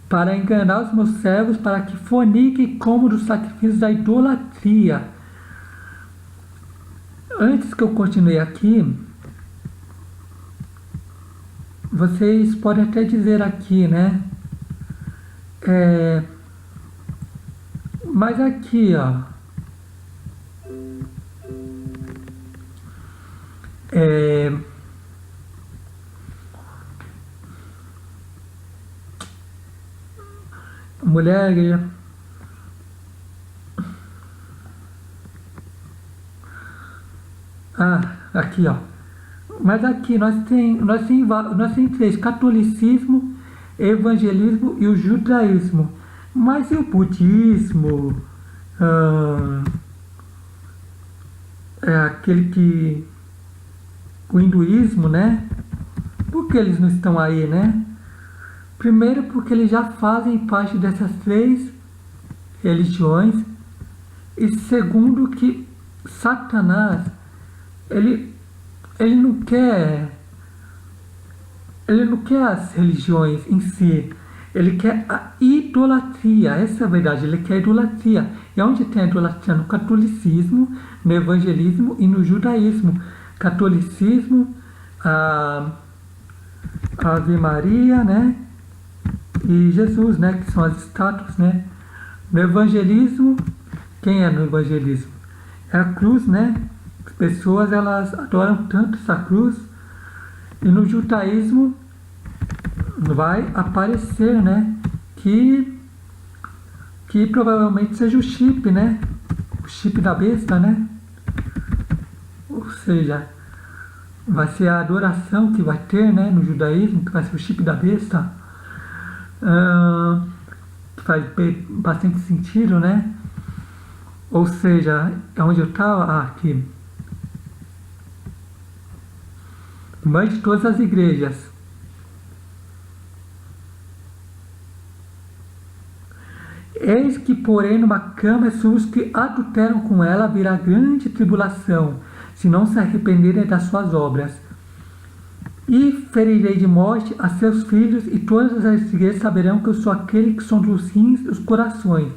Para enganar os meus servos, para que forniquem e comam dos sacrifícios da idolatria. Antes que eu continue aqui, vocês podem até dizer aqui, né? Mas aqui, ó, mulher, aqui, ó. Mas aqui nós tem três: catolicismo, evangelismo e o judaísmo. Mas e o budismo? Aquele que... o hinduísmo, né? Por que eles não estão aí, né? Primeiro porque eles já fazem parte dessas três religiões. E segundo que Satanás, ele não quer as religiões em si. Ele quer a idolatria. Essa é a verdade, ele quer a idolatria. E onde tem a idolatria? No catolicismo, no evangelismo e no judaísmo. Catolicismo, a Ave Maria, né? E Jesus, né? Que são as estátuas, né? No evangelismo, quem é no evangelismo? É a cruz, né? As pessoas, elas adoram tanto essa cruz. E no judaísmo vai aparecer, né? Que provavelmente seja o chip, né? O chip da besta, né? Ou seja, vai ser a adoração que vai ter, né? No judaísmo, que vai ser o chip da besta. Faz bastante sentido, né? Ou seja, onde eu estava? Aqui. Mãe de todas as igrejas. Eis que, porém, numa cama sobre os que adulteram com ela virá grande tribulação, se não se arrependerem das suas obras. E ferirei de morte a seus filhos, e todas as igrejas saberão que eu sou aquele que sonda os rins e os corações.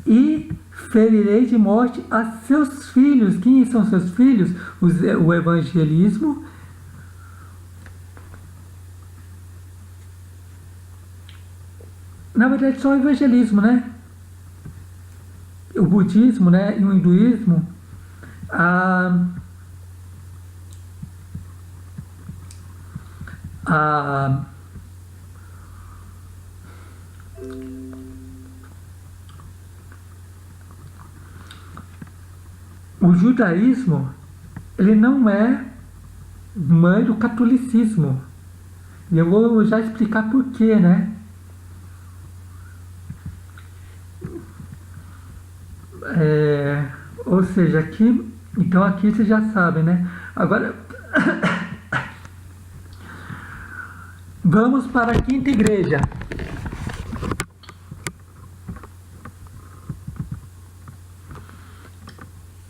E ferirei de morte a seus filhos. Quem são seus filhos? O evangelismo, na verdade só o evangelismo, né? O budismo, né? E o hinduísmo, o judaísmo, ele não é mãe do catolicismo. E eu vou já explicar por quê, né? Ou seja, aqui, então aqui vocês já sabem, né? Agora, vamos para a quinta igreja.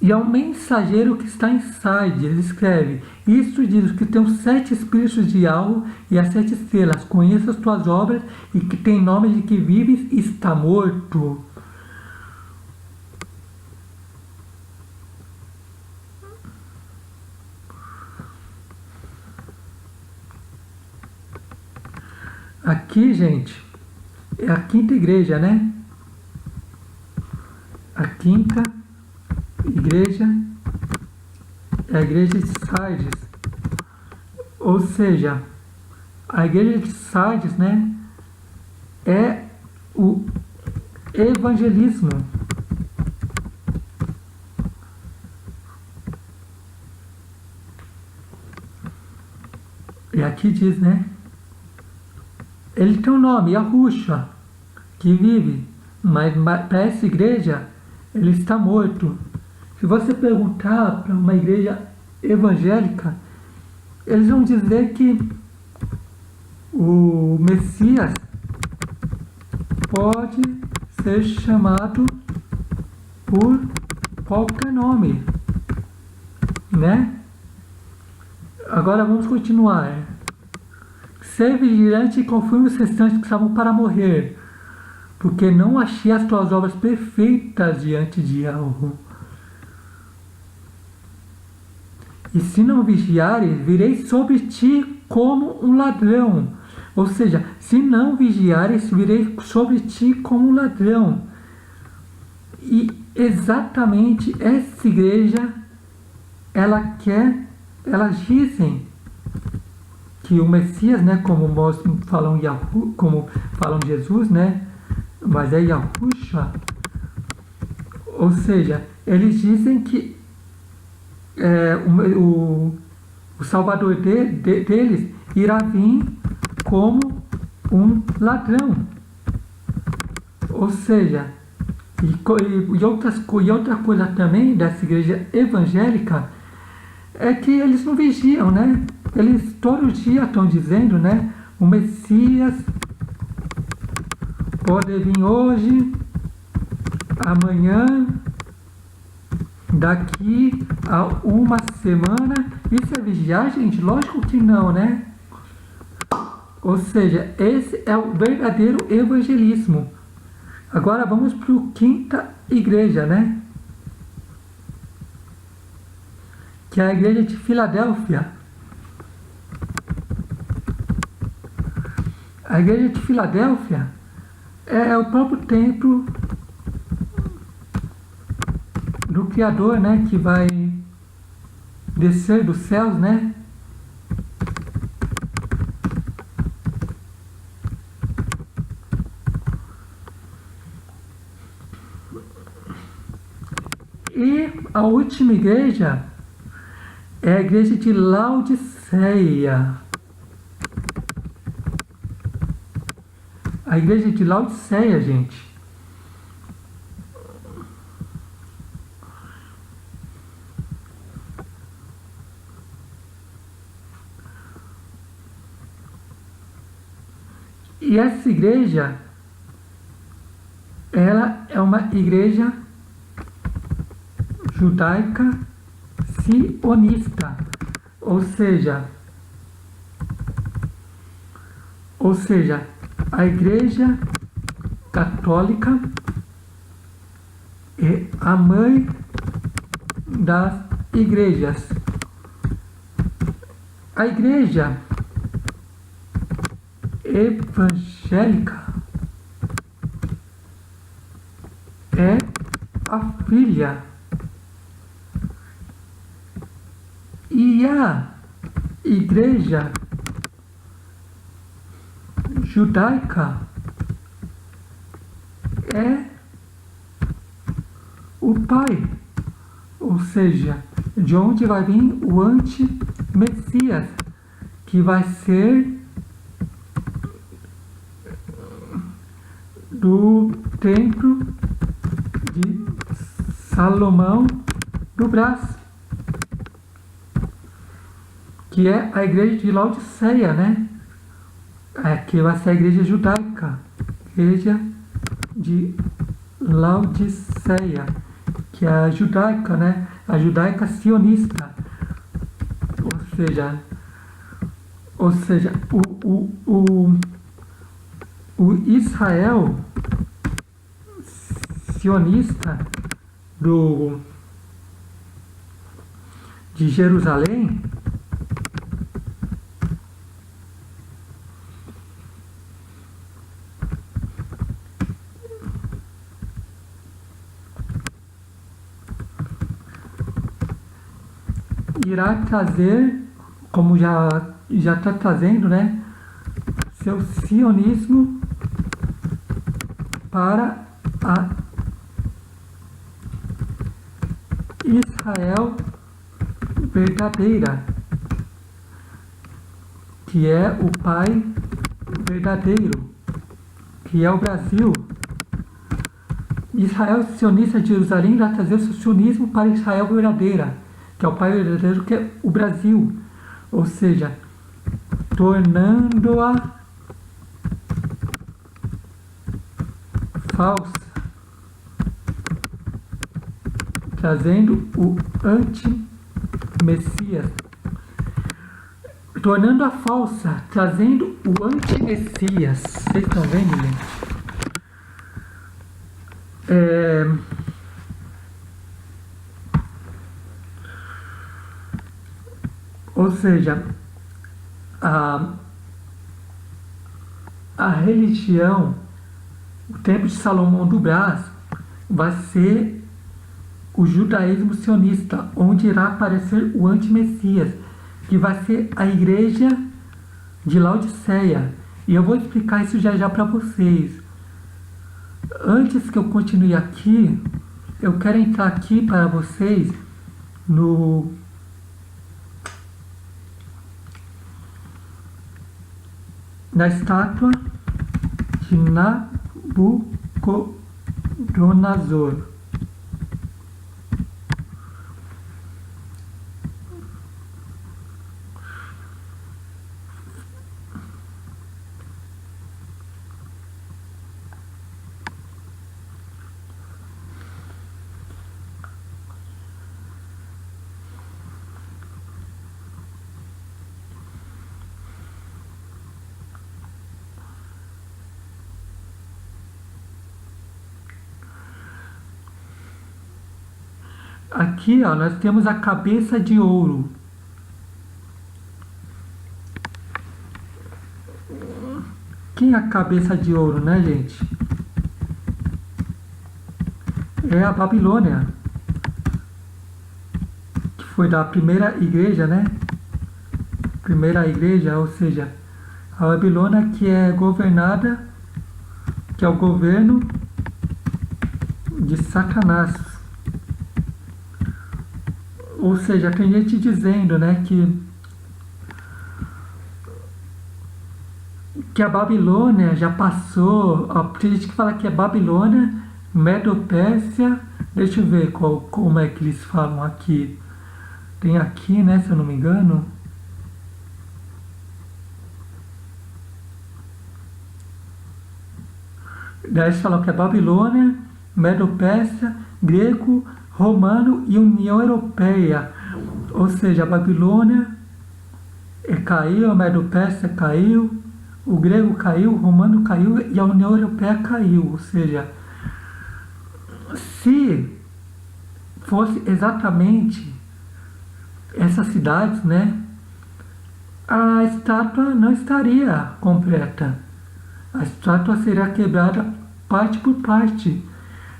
E ao mensageiro que está em Sardes, ele escreve: isto diz que tem os 7 espíritos de alvo e as 7 estrelas. Conheça as tuas obras e que tem nome de que vives e está morto. Aqui, gente, é a quinta igreja, né? A quinta igreja é a igreja de Sardes. Ou seja, a igreja de Sardes, né, é o evangelismo. E aqui diz, né? Ele tem um nome, Yahushua, que vive, mas para essa igreja ele está morto. Se você perguntar para uma igreja evangélica, eles vão dizer que o Messias pode ser chamado por qualquer nome, né? Agora vamos continuar. Ser vigilante e confirme os restantes que estavam para morrer, porque não achei as tuas obras perfeitas diante de Yahweh. E se não vigiares, virei sobre ti como um ladrão. Ou seja, se não vigiares, virei sobre ti como um ladrão. E exatamente essa igreja, elas dizem que o Messias, né, como falam como falam Jesus, né, mas é Yahushua. Ou seja, eles dizem que o Salvador deles irá vir como um ladrão. Ou seja, e outra coisa também dessa igreja evangélica é que eles não vigiam, né? Eles todo dia estão dizendo, né? O Messias pode vir hoje, amanhã, daqui a uma semana. Isso é vigiar, gente? Lógico que não, né? Ou seja, esse é o verdadeiro evangelismo. Agora vamos para a quinta igreja, né? Que é a igreja de Filadélfia. A igreja de Filadélfia é o próprio templo do Criador, né? Que vai descer dos céus, né? E a última igreja é a igreja de Laodiceia. A igreja de Laodiceia, gente. E essa igreja, ela é uma igreja judaica sionista, ou seja, a igreja católica é a mãe das igrejas. A igreja evangélica é a filha. E a igreja judaica é o pai, ou seja, de onde vai vir o anti-messias, que vai ser do templo de Salomão do Brás, que é a igreja de Laodiceia, né? Que vai ser a igreja judaica, igreja de Laodiceia, que é a judaica, né? A judaica sionista, ou seja, o Israel sionista de Jerusalém irá trazer, como já está trazendo, né, seu sionismo para a Israel verdadeira, que é o pai verdadeiro, que é o Brasil. Israel sionista de Jerusalém vai trazer o seu sionismo para Israel verdadeira, que é o pai verdadeiro, que é o Brasil. ou seja, tornando-a falsa, trazendo o anti-messias, tornando-a falsa, trazendo o anti-messias. Vocês estão vendo, gente? Ou seja, a religião, o Templo de Salomão do Brás, vai ser o judaísmo sionista, onde irá aparecer o anti-messias, que vai ser a igreja de Laodiceia. E eu vou explicar isso já já para vocês. Antes que eu continue aqui, eu quero entrar aqui para vocês na estátua de Nabucodonosor. Aqui, ó, nós temos a cabeça de ouro. Quem é a cabeça de ouro, né, gente? É a Babilônia, que foi da primeira igreja, né? Primeira igreja, ou seja, a Babilônia que é governada, que é o governo de Satanás. Ou seja, tem gente dizendo, né, que a Babilônia já passou, ó, tem gente que fala que é Babilônia, Medo-Pérsia, deixa eu ver como é que eles falam aqui. Tem aqui, né, se eu não me engano. Daí eles falam que é Babilônia, Medo-Pérsia, grego, romano e União Europeia. Ou seja, a Babilônia caiu, a Medo-Pérsia caiu, o grego caiu, o romano caiu e a União Europeia caiu. Ou seja, se fosse exatamente essas cidades, né, a estátua não estaria completa. A estátua seria quebrada parte por parte,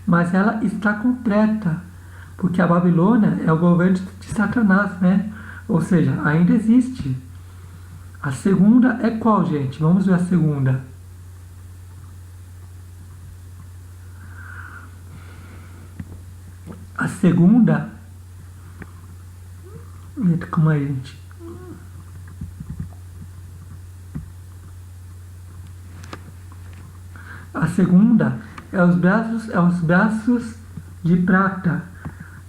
mas ela está completa, porque a Babilônia é o governo de Satanás, né? Ou seja, ainda existe. A segunda é qual, gente? Vamos ver a segunda. A segunda... Eita, como é, gente? A segunda é os braços de prata.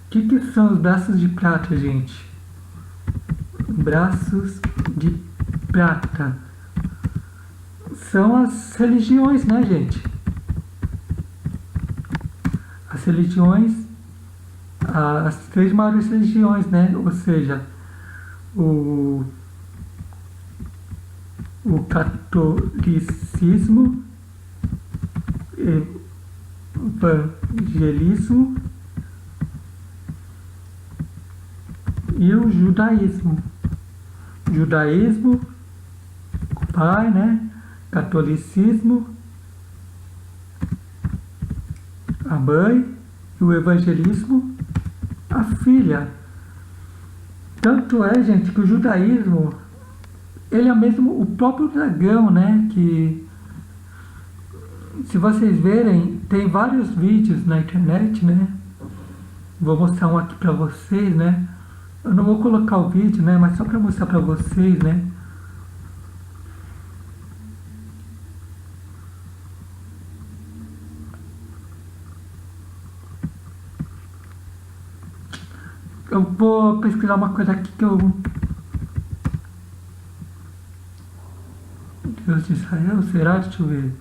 O que são os braços de prata, gente? Braços de prata são as religiões, né, gente? As religiões, as três maiores religiões, né? Ou seja, o catolicismo, evangelismo e o judaísmo. Judaísmo, o pai, né? Catolicismo, a mãe, e o evangelismo, a filha. Tanto é, gente, que o judaísmo, ele é mesmo o próprio dragão, né? Que, se vocês verem, tem vários vídeos na internet, né? Vou mostrar um aqui pra vocês, né? Eu não vou colocar o vídeo, né? Mas só pra mostrar pra vocês, né? Eu vou pesquisar uma coisa aqui que eu Deus de Israel? Será? Deixa eu ver.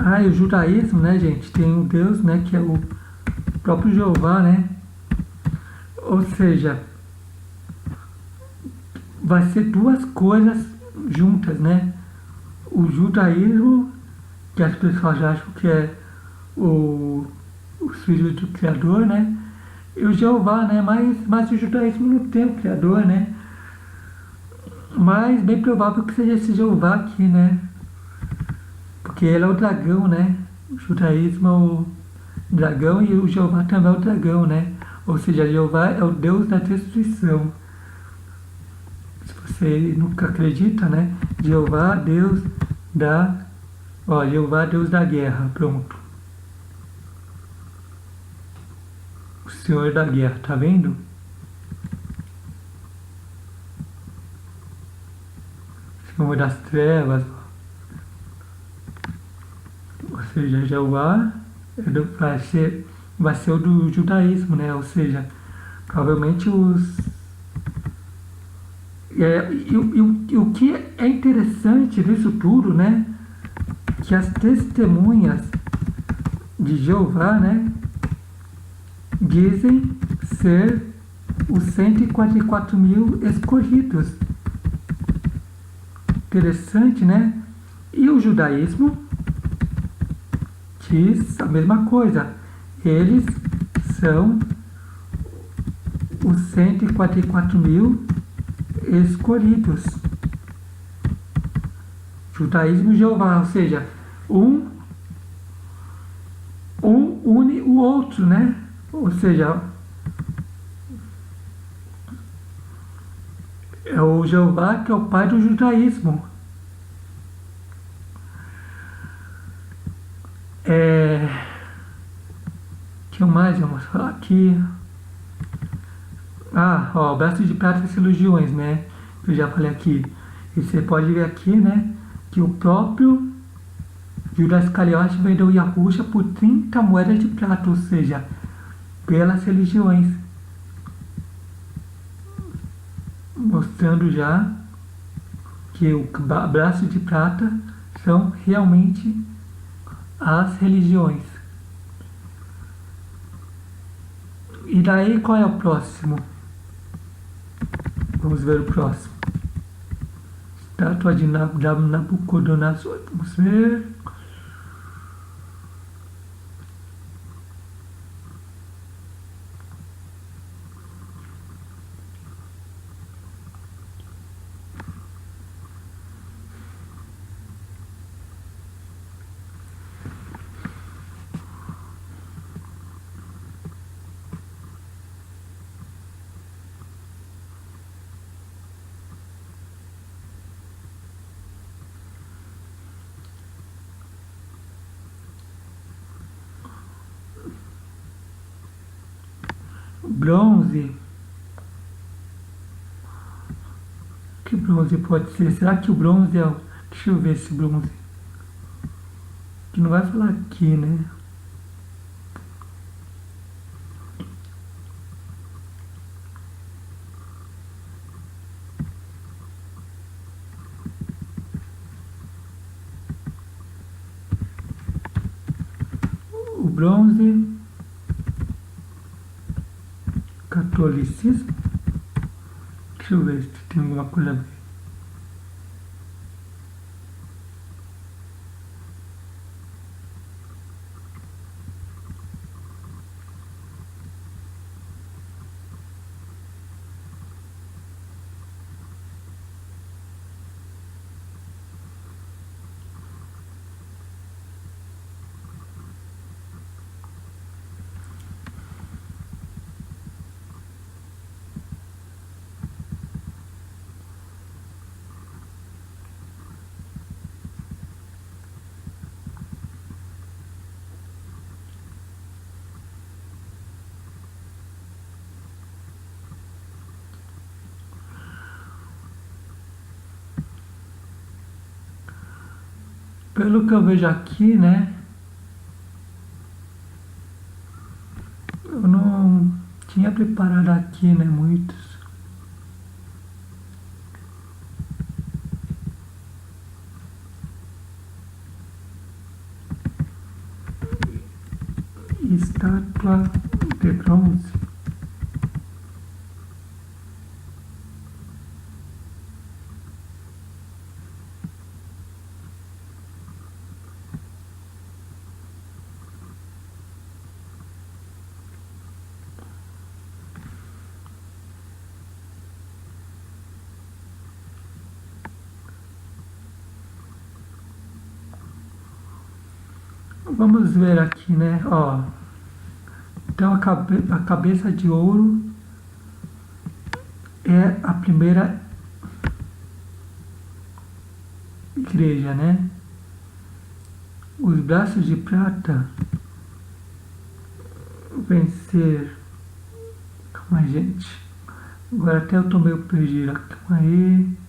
Ah, e o judaísmo, né, gente, tem um Deus, né, que é o próprio Jeová, né? Ou seja, vai ser duas coisas juntas, né? O judaísmo, que as pessoas acham que é o, os filhos do Criador, né? E o Jeová, né? Mas o judaísmo não tem o Criador, né? Mas bem provável que seja esse Jeová aqui, né? Porque ele é o dragão, né? O judaísmo é o dragão e o Jeová também é o dragão, né? Ou seja, Jeová é o Deus da destruição. Se você nunca acredita, né? Jeová, Deus da... Ó, Jeová, Deus da guerra, pronto. O Senhor da guerra, tá vendo? Senhor das trevas, ou seja, Jeová vai ser o do judaísmo, né? Ou seja, provavelmente os... E o que é interessante disso tudo, né? Que as testemunhas de Jeová, né? Dizem ser os 144 mil escolhidos. Interessante, né? E o judaísmo diz a mesma coisa. Eles são os 144 mil escolhidos. Judaísmo e Jeová, ou seja, um une o outro, né? Ou seja, é o Jeová que é o pai do judaísmo. O que mais vamos falar aqui? Ah, ó, o braço de prata das religiões, né? Eu já falei aqui. E você pode ver aqui, né? Que o próprio Judas Iscariote vendeu Yahusha por 30 moedas de prata, ou seja, pelas religiões. Mostrando já que o braço de prata são realmente as religiões. E daí qual é o próximo? Vamos ver o próximo. Estátua de Nabucodonosor. Vamos ver. Bronze. Que bronze pode ser? Será que o bronze é o... Deixa eu ver esse bronze. Que não vai falar aqui, né? O bronze. Catolicismo. Deixa eu ver se tem alguma coisa a ver. Pelo que eu vejo aqui, né? Eu não tinha preparado aqui, né? Muitos. Estátua de bronze. Vamos ver aqui, né? Ó, então a cabeça de ouro é a primeira igreja, né? Os braços de prata vencer. Calma aí, gente. Agora até eu tô meio perdido. Calma aí.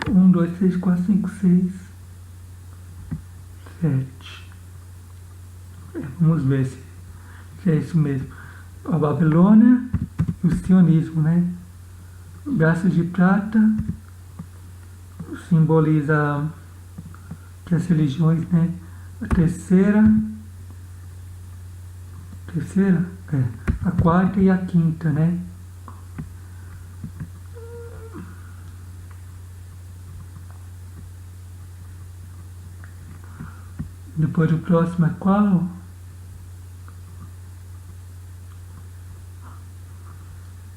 Um, dois, três, quatro, cinco, seis, sete. Vamos ver se é isso mesmo. A Babilônia e o sionismo, né? Braços de prata simboliza que as religiões, né? A terceira, a quarta e a quinta, né? Depois o próximo é qual?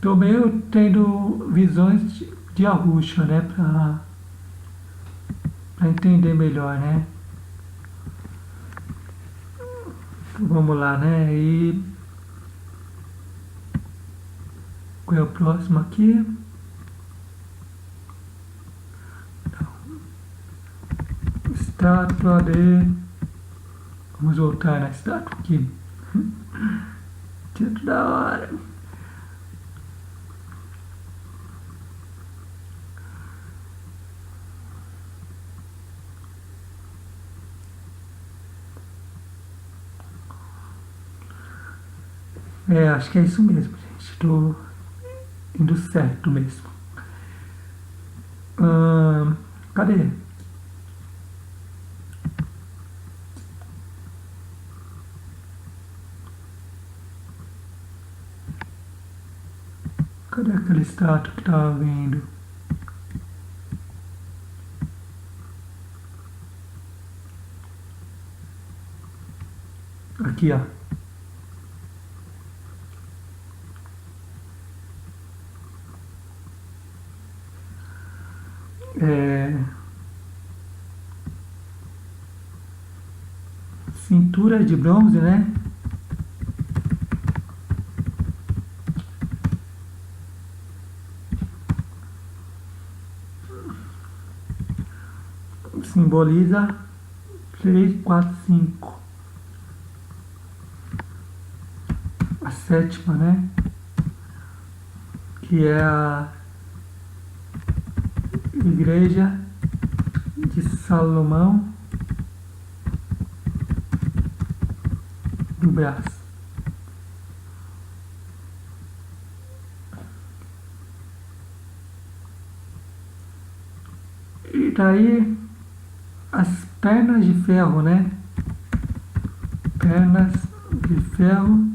Tô meio tendo visões de Arusha, né? Pra entender melhor, né? Então, vamos lá, né? E qual é o próximo aqui? Estátua de... Vamos voltar na estátua aqui. Título da hora. Acho que é isso mesmo, gente. Tô indo certo mesmo. Cadê? Cadê aquela estátua que tava vendo? Aqui, ó. Cintura de bronze, né? Simboliza 3, 4, 5. A sétima, né? Que é a igreja de Salomão do Braço. E daí as pernas de ferro, né? Pernas de ferro.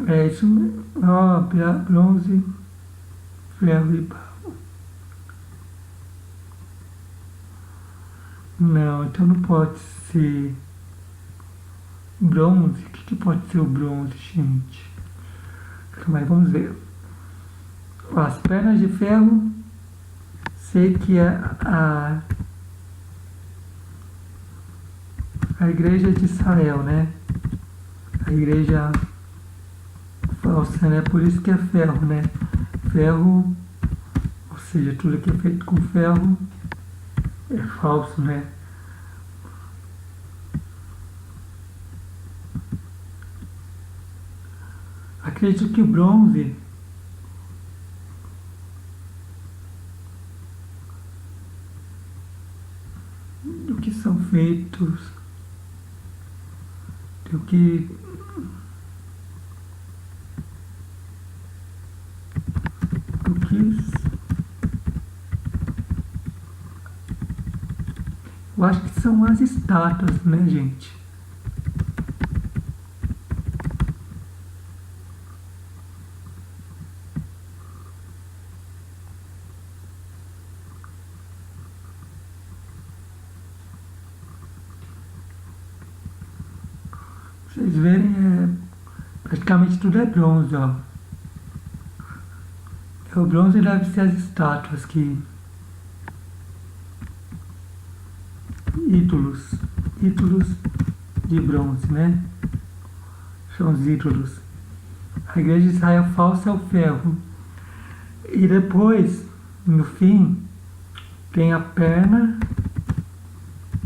É isso mesmo. Ó, bronze, ferro e barro. Não, então não pode ser bronze. O que pode ser o bronze, gente? Calma aí, vamos ver. As pernas de ferro, sei que é a igreja de Israel, né? A igreja falsa, né? Por isso que é ferro, né? Ferro, ou seja, tudo que é feito com ferro é falso, né? Acredito que o bronze do que são feitos, do que eu acho que são as estátuas, né, gente? Vocês verem, praticamente tudo é bronze, ó. O bronze deve ser as estátuas que... ídolos de bronze, né? São os ídolos. A igreja de Israel falsa é o ferro. E depois, no fim, tem a perna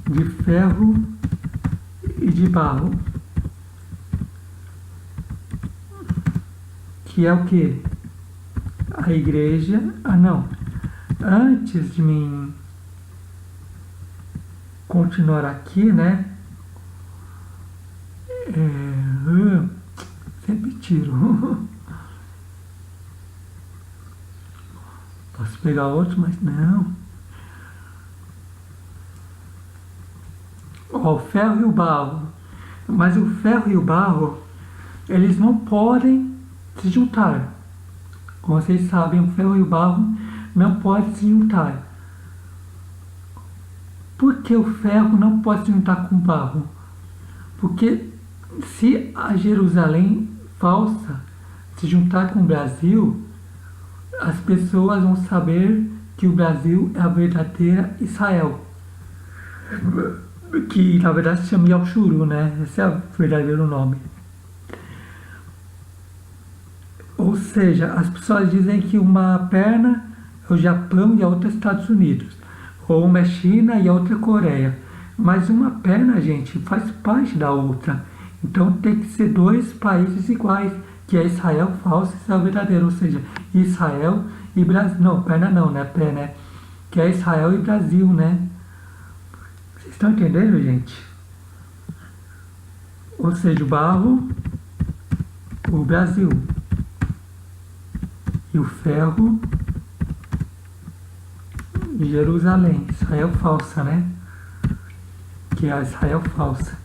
de ferro e de barro. Que é o quê? A igreja... Ah, não. Antes de mim continuar aqui, né? Sempre tiro. Posso pegar outro, mas não. Ó, o ferro e o barro. Mas o ferro e o barro, eles não podem se juntar. Como vocês sabem, o ferro e o barro não podem se juntar. Por que o ferro não pode se juntar com o barro? Porque se a Jerusalém falsa se juntar com o Brasil, as pessoas vão saber que o Brasil é a verdadeira Israel. Que na verdade se chama Yauchuru, né? Esse é o verdadeiro nome. Ou seja, as pessoas dizem que uma perna é o Japão e a outra é os Estados Unidos. Ou uma é China e a outra é Coreia. Mas uma perna, gente, faz parte da outra. Então tem que ser dois países iguais, que é Israel falso e Israel verdadeiro. Ou seja, Israel e Brasil. Não, perna não, né? Pé, né? Que é Israel e Brasil, né? Vocês estão entendendo, gente? Ou seja, o barro, o Brasil. E o ferro, Jerusalém. Israel falsa, né? Que é a Israel falsa.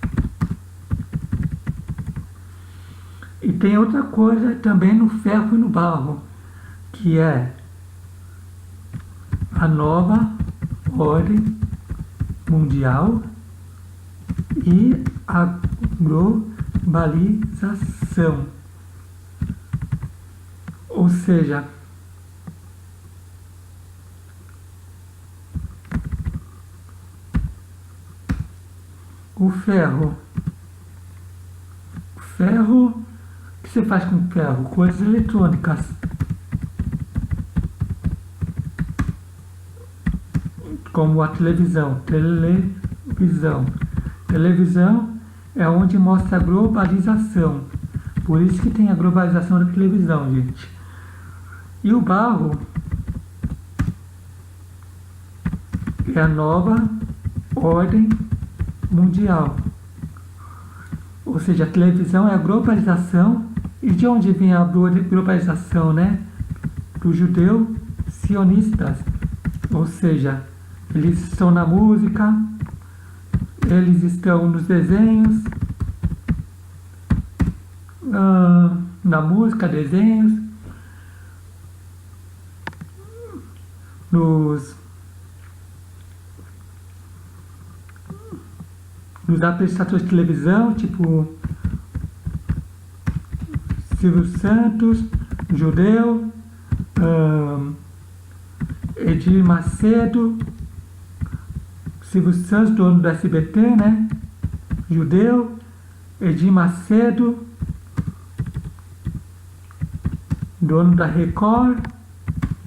E tem outra coisa também no ferro e no barro, que é a nova ordem mundial e a globalização. Ou seja, o ferro, o que você faz com ferro? Coisas eletrônicas. Como a televisão. Televisão é onde mostra a globalização. Por isso que tem a globalização da televisão, gente. E o barro é a nova ordem mundial. Ou seja, a televisão é a globalização. E de onde vem a globalização, né? Do judeu sionistas. Ou seja, eles estão na música, eles estão nos desenhos, na música, desenhos, nos apresentadores de televisão, tipo Silvio Santos, judeu, Edir Macedo, Silvio Santos, dono do SBT, né? Judeu, Edir Macedo, dono da Record,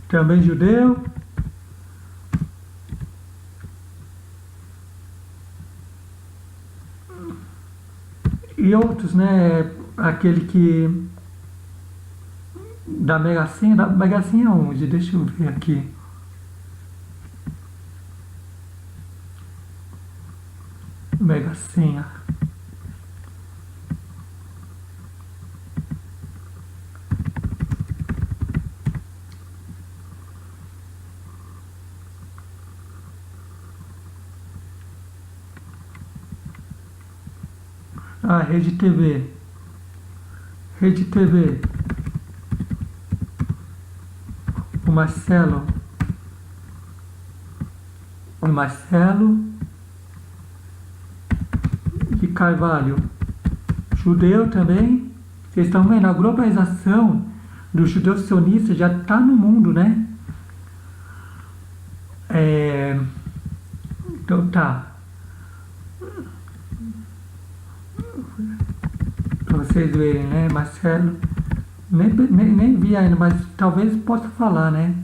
também judeu. E outros, né? Aquele que da Mega Sena onde? Deixa eu ver aqui. Mega Sena. Ah, Rede TV. Rede TV. O Marcelo. O Marcelo de Carvalho. Judeu também. Vocês estão vendo? A globalização do judeu sionista já está no mundo, né? Então tá. Pra vocês verem, né? Marcelo. Nem vi ainda, mas talvez possa falar, né?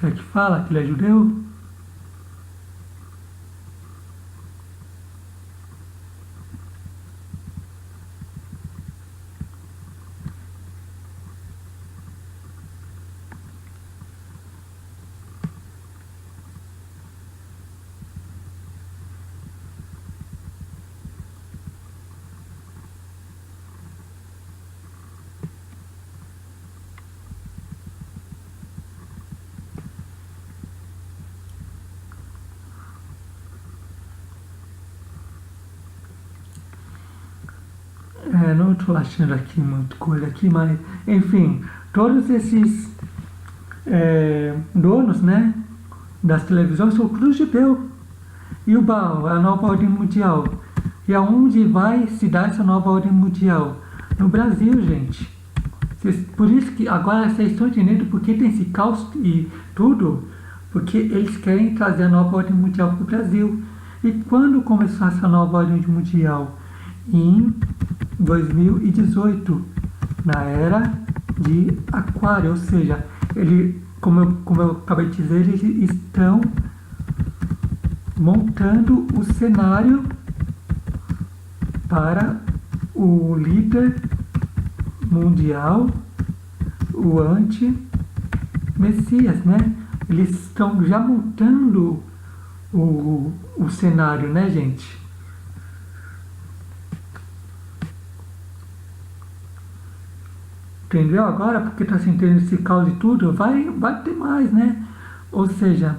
Será que fala que ele é judeu? Não estou achando aqui muita coisa aqui, mas enfim, todos esses donos, né, das televisões são tudo judeu. E o Baal, a nova ordem mundial. E aonde vai se dar essa nova ordem mundial? No Brasil, gente. Por isso que agora vocês estão entendendo por que tem esse caos e tudo, porque eles querem trazer a nova ordem mundial para o Brasil. E quando começou essa nova ordem mundial? Em 2018, na era de Aquário, ou seja, como eu acabei de dizer, eles estão montando o cenário para o líder mundial, o anti-Messias, né? Eles estão já montando o cenário, né, gente? Entendeu agora? Porque está sentindo esse caos e tudo, vai ter mais, né? Ou seja,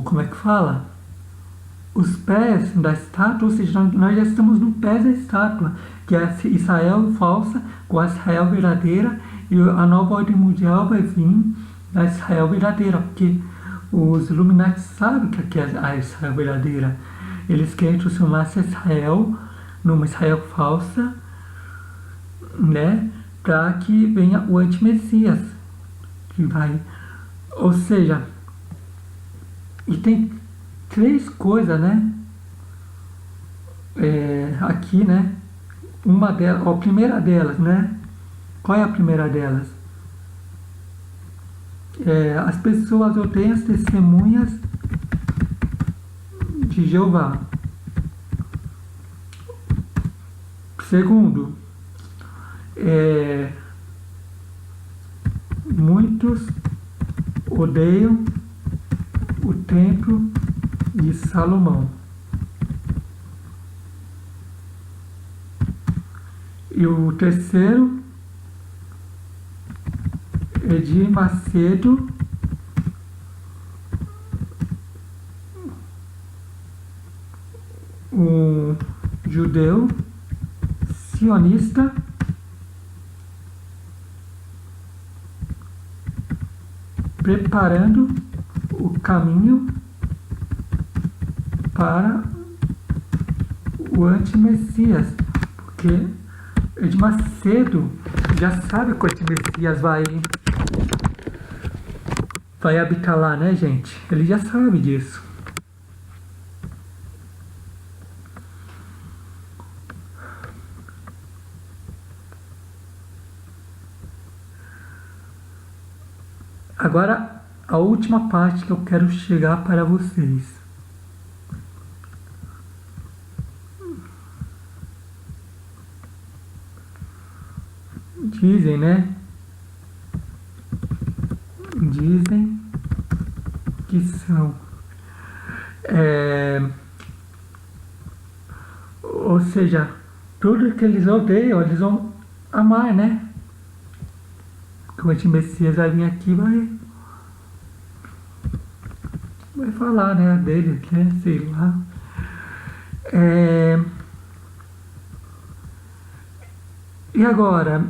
como é que fala? Os pés da estátua, ou seja, nós já estamos no pé da estátua, que é Israel falsa com a Israel verdadeira, e a nova ordem mundial vai vir da Israel verdadeira, porque os Illuminati sabem que é a Israel verdadeira. Eles querem transformar essa Israel numa Israel falsa, né? Para que venha o anti-Messias, que vai, ou seja, e tem três coisas, né? Aqui, né? Uma delas, a primeira delas, né? Qual é a primeira delas? As pessoas odeiam as testemunhas de Jeová. Segundo, muitos odeiam o templo de Salomão. E o terceiro, Edir Macedo, um judeu sionista preparando o caminho para o anti-Messias, porque Edir Macedo já sabe que o anti-Messias vai habitar lá, né, gente? Ele já sabe disso. Agora, a última parte que eu quero chegar para vocês. Dizem, né? Dizem que são. Ou seja, tudo que eles odeiam, eles vão amar, né? Que o anti-messias vai vir aqui e vai falar, né? Deles, né? Sei lá. É, e agora?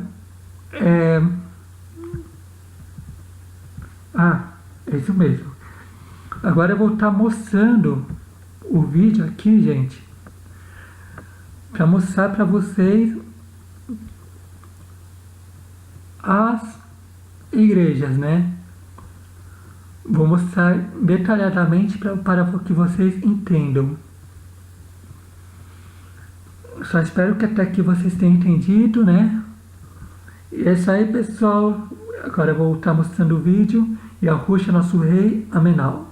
É, é isso mesmo. Agora eu vou estar mostrando o vídeo aqui, gente, para mostrar para vocês as igrejas, né? Vou mostrar detalhadamente para que vocês entendam. Só espero que até aqui vocês tenham entendido, né? E é isso aí, pessoal. Agora eu vou estar mostrando o vídeo. E a Ruxa, nosso rei, Amenal.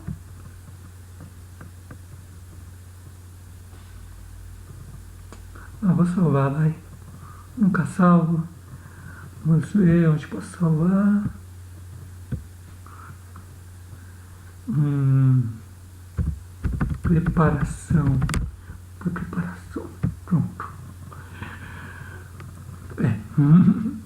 Vou salvar, vai. Nunca salvo. Vamos ver onde posso salvar. Preparação. Preparação. Pronto. É.
Um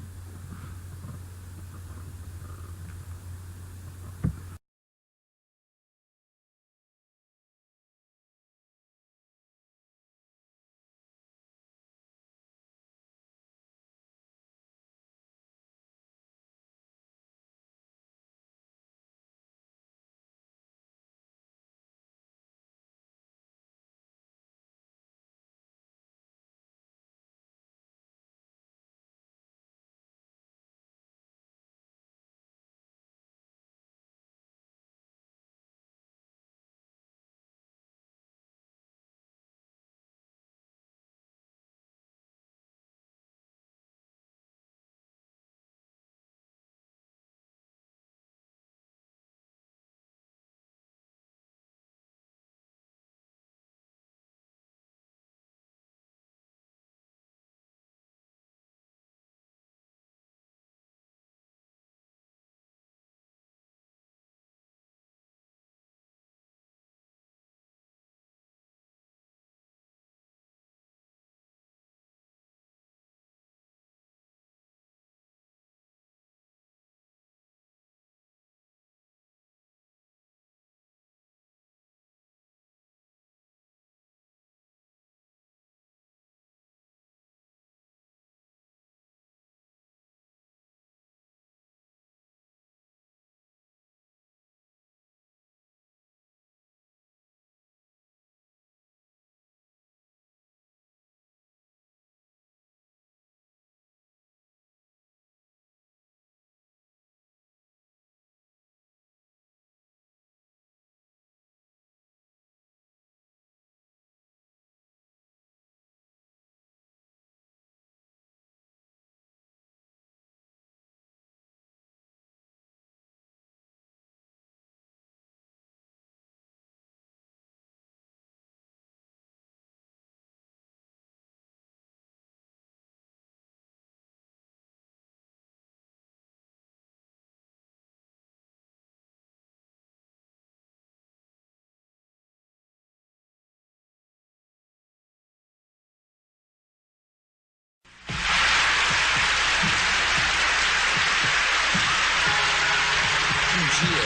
dia,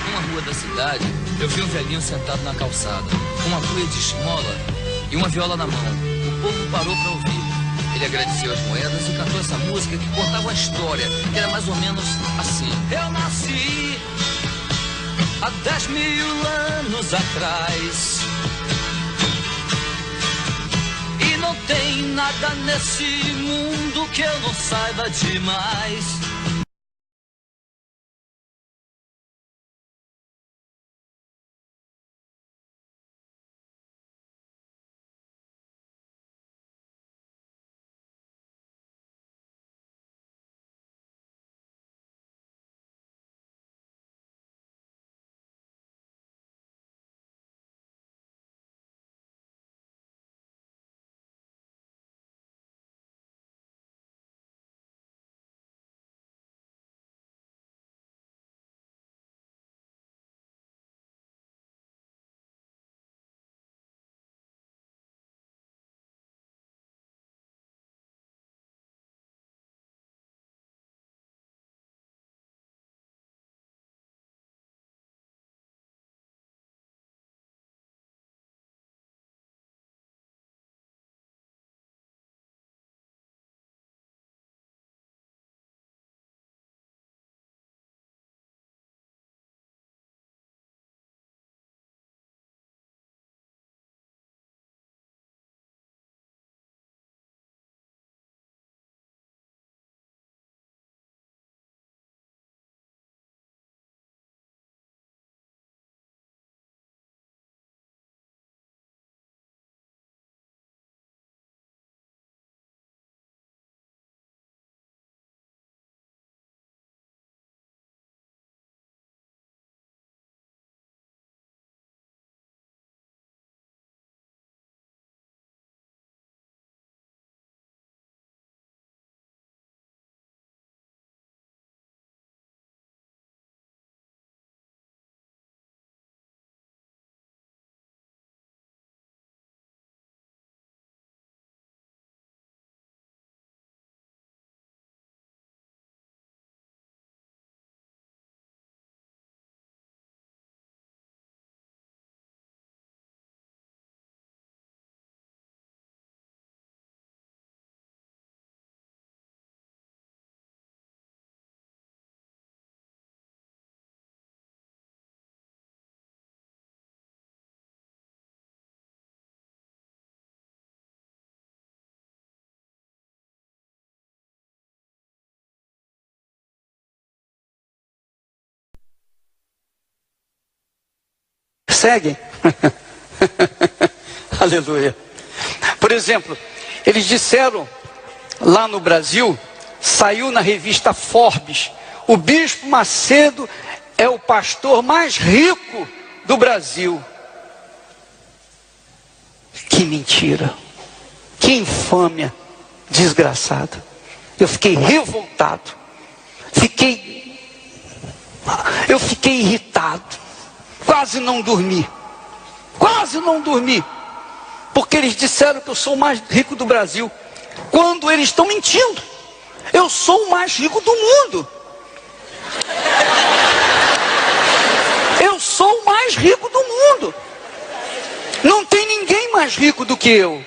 numa rua da cidade, eu vi um velhinho sentado na calçada, com uma cuia de esmola e uma viola na mão. O povo parou para ouvir. Ele agradeceu as moedas e cantou essa música que contava uma história, que era mais ou menos assim. Eu nasci há 10.000 anos atrás e não tem nada nesse mundo que eu não saiba demais.
perseguem. Aleluia. Por exemplo, eles disseram lá no Brasil, saiu na revista Forbes, o Bispo Macedo é o pastor mais rico do Brasil. Que mentira, que infâmia desgraçada. Eu fiquei revoltado, eu fiquei irritado, quase não dormi, porque eles disseram que eu sou o mais rico do Brasil, quando eles estão mentindo. Eu sou o mais rico do mundo. Eu sou o mais rico do mundo. Não tem ninguém mais rico do que eu.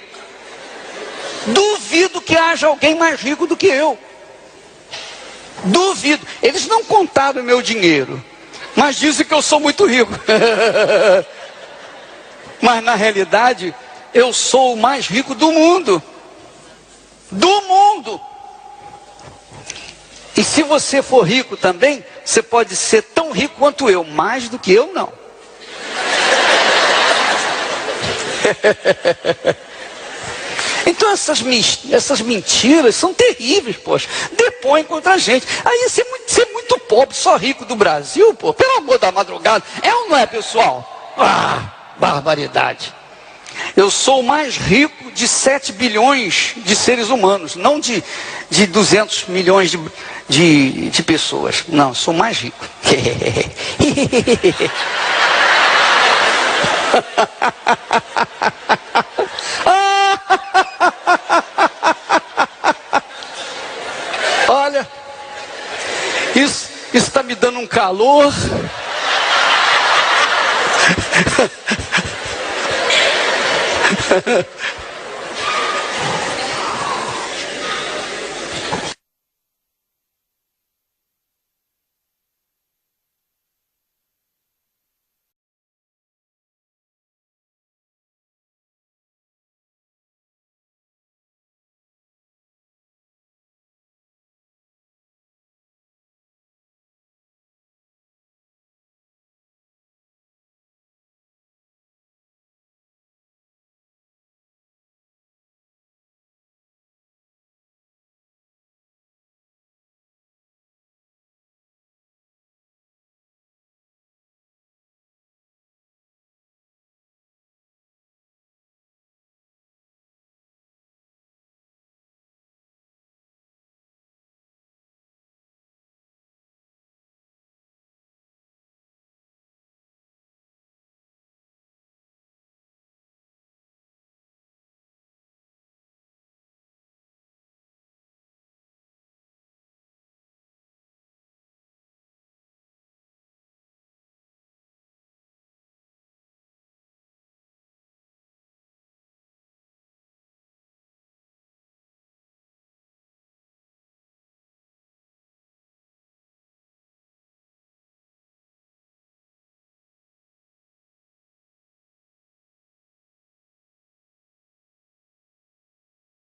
Duvido que haja alguém mais rico do que eu. Duvido. Eles não contaram meu dinheiro, mas dizem que eu sou muito rico. Mas na realidade, eu sou o mais rico do mundo. Do mundo. E se você for rico também, você pode ser tão rico quanto eu, mais do que eu não. Então essas mentiras são terríveis, poxa. Depõem contra a gente. Aí ser muito pobre, só rico do Brasil, pô, pelo amor da madrugada. É ou não é, pessoal? Ah, barbaridade. Eu sou o mais rico de 7 bilhões de seres humanos, não de 200 milhões de pessoas. Não, sou mais rico. Olha, isso está me dando um calor.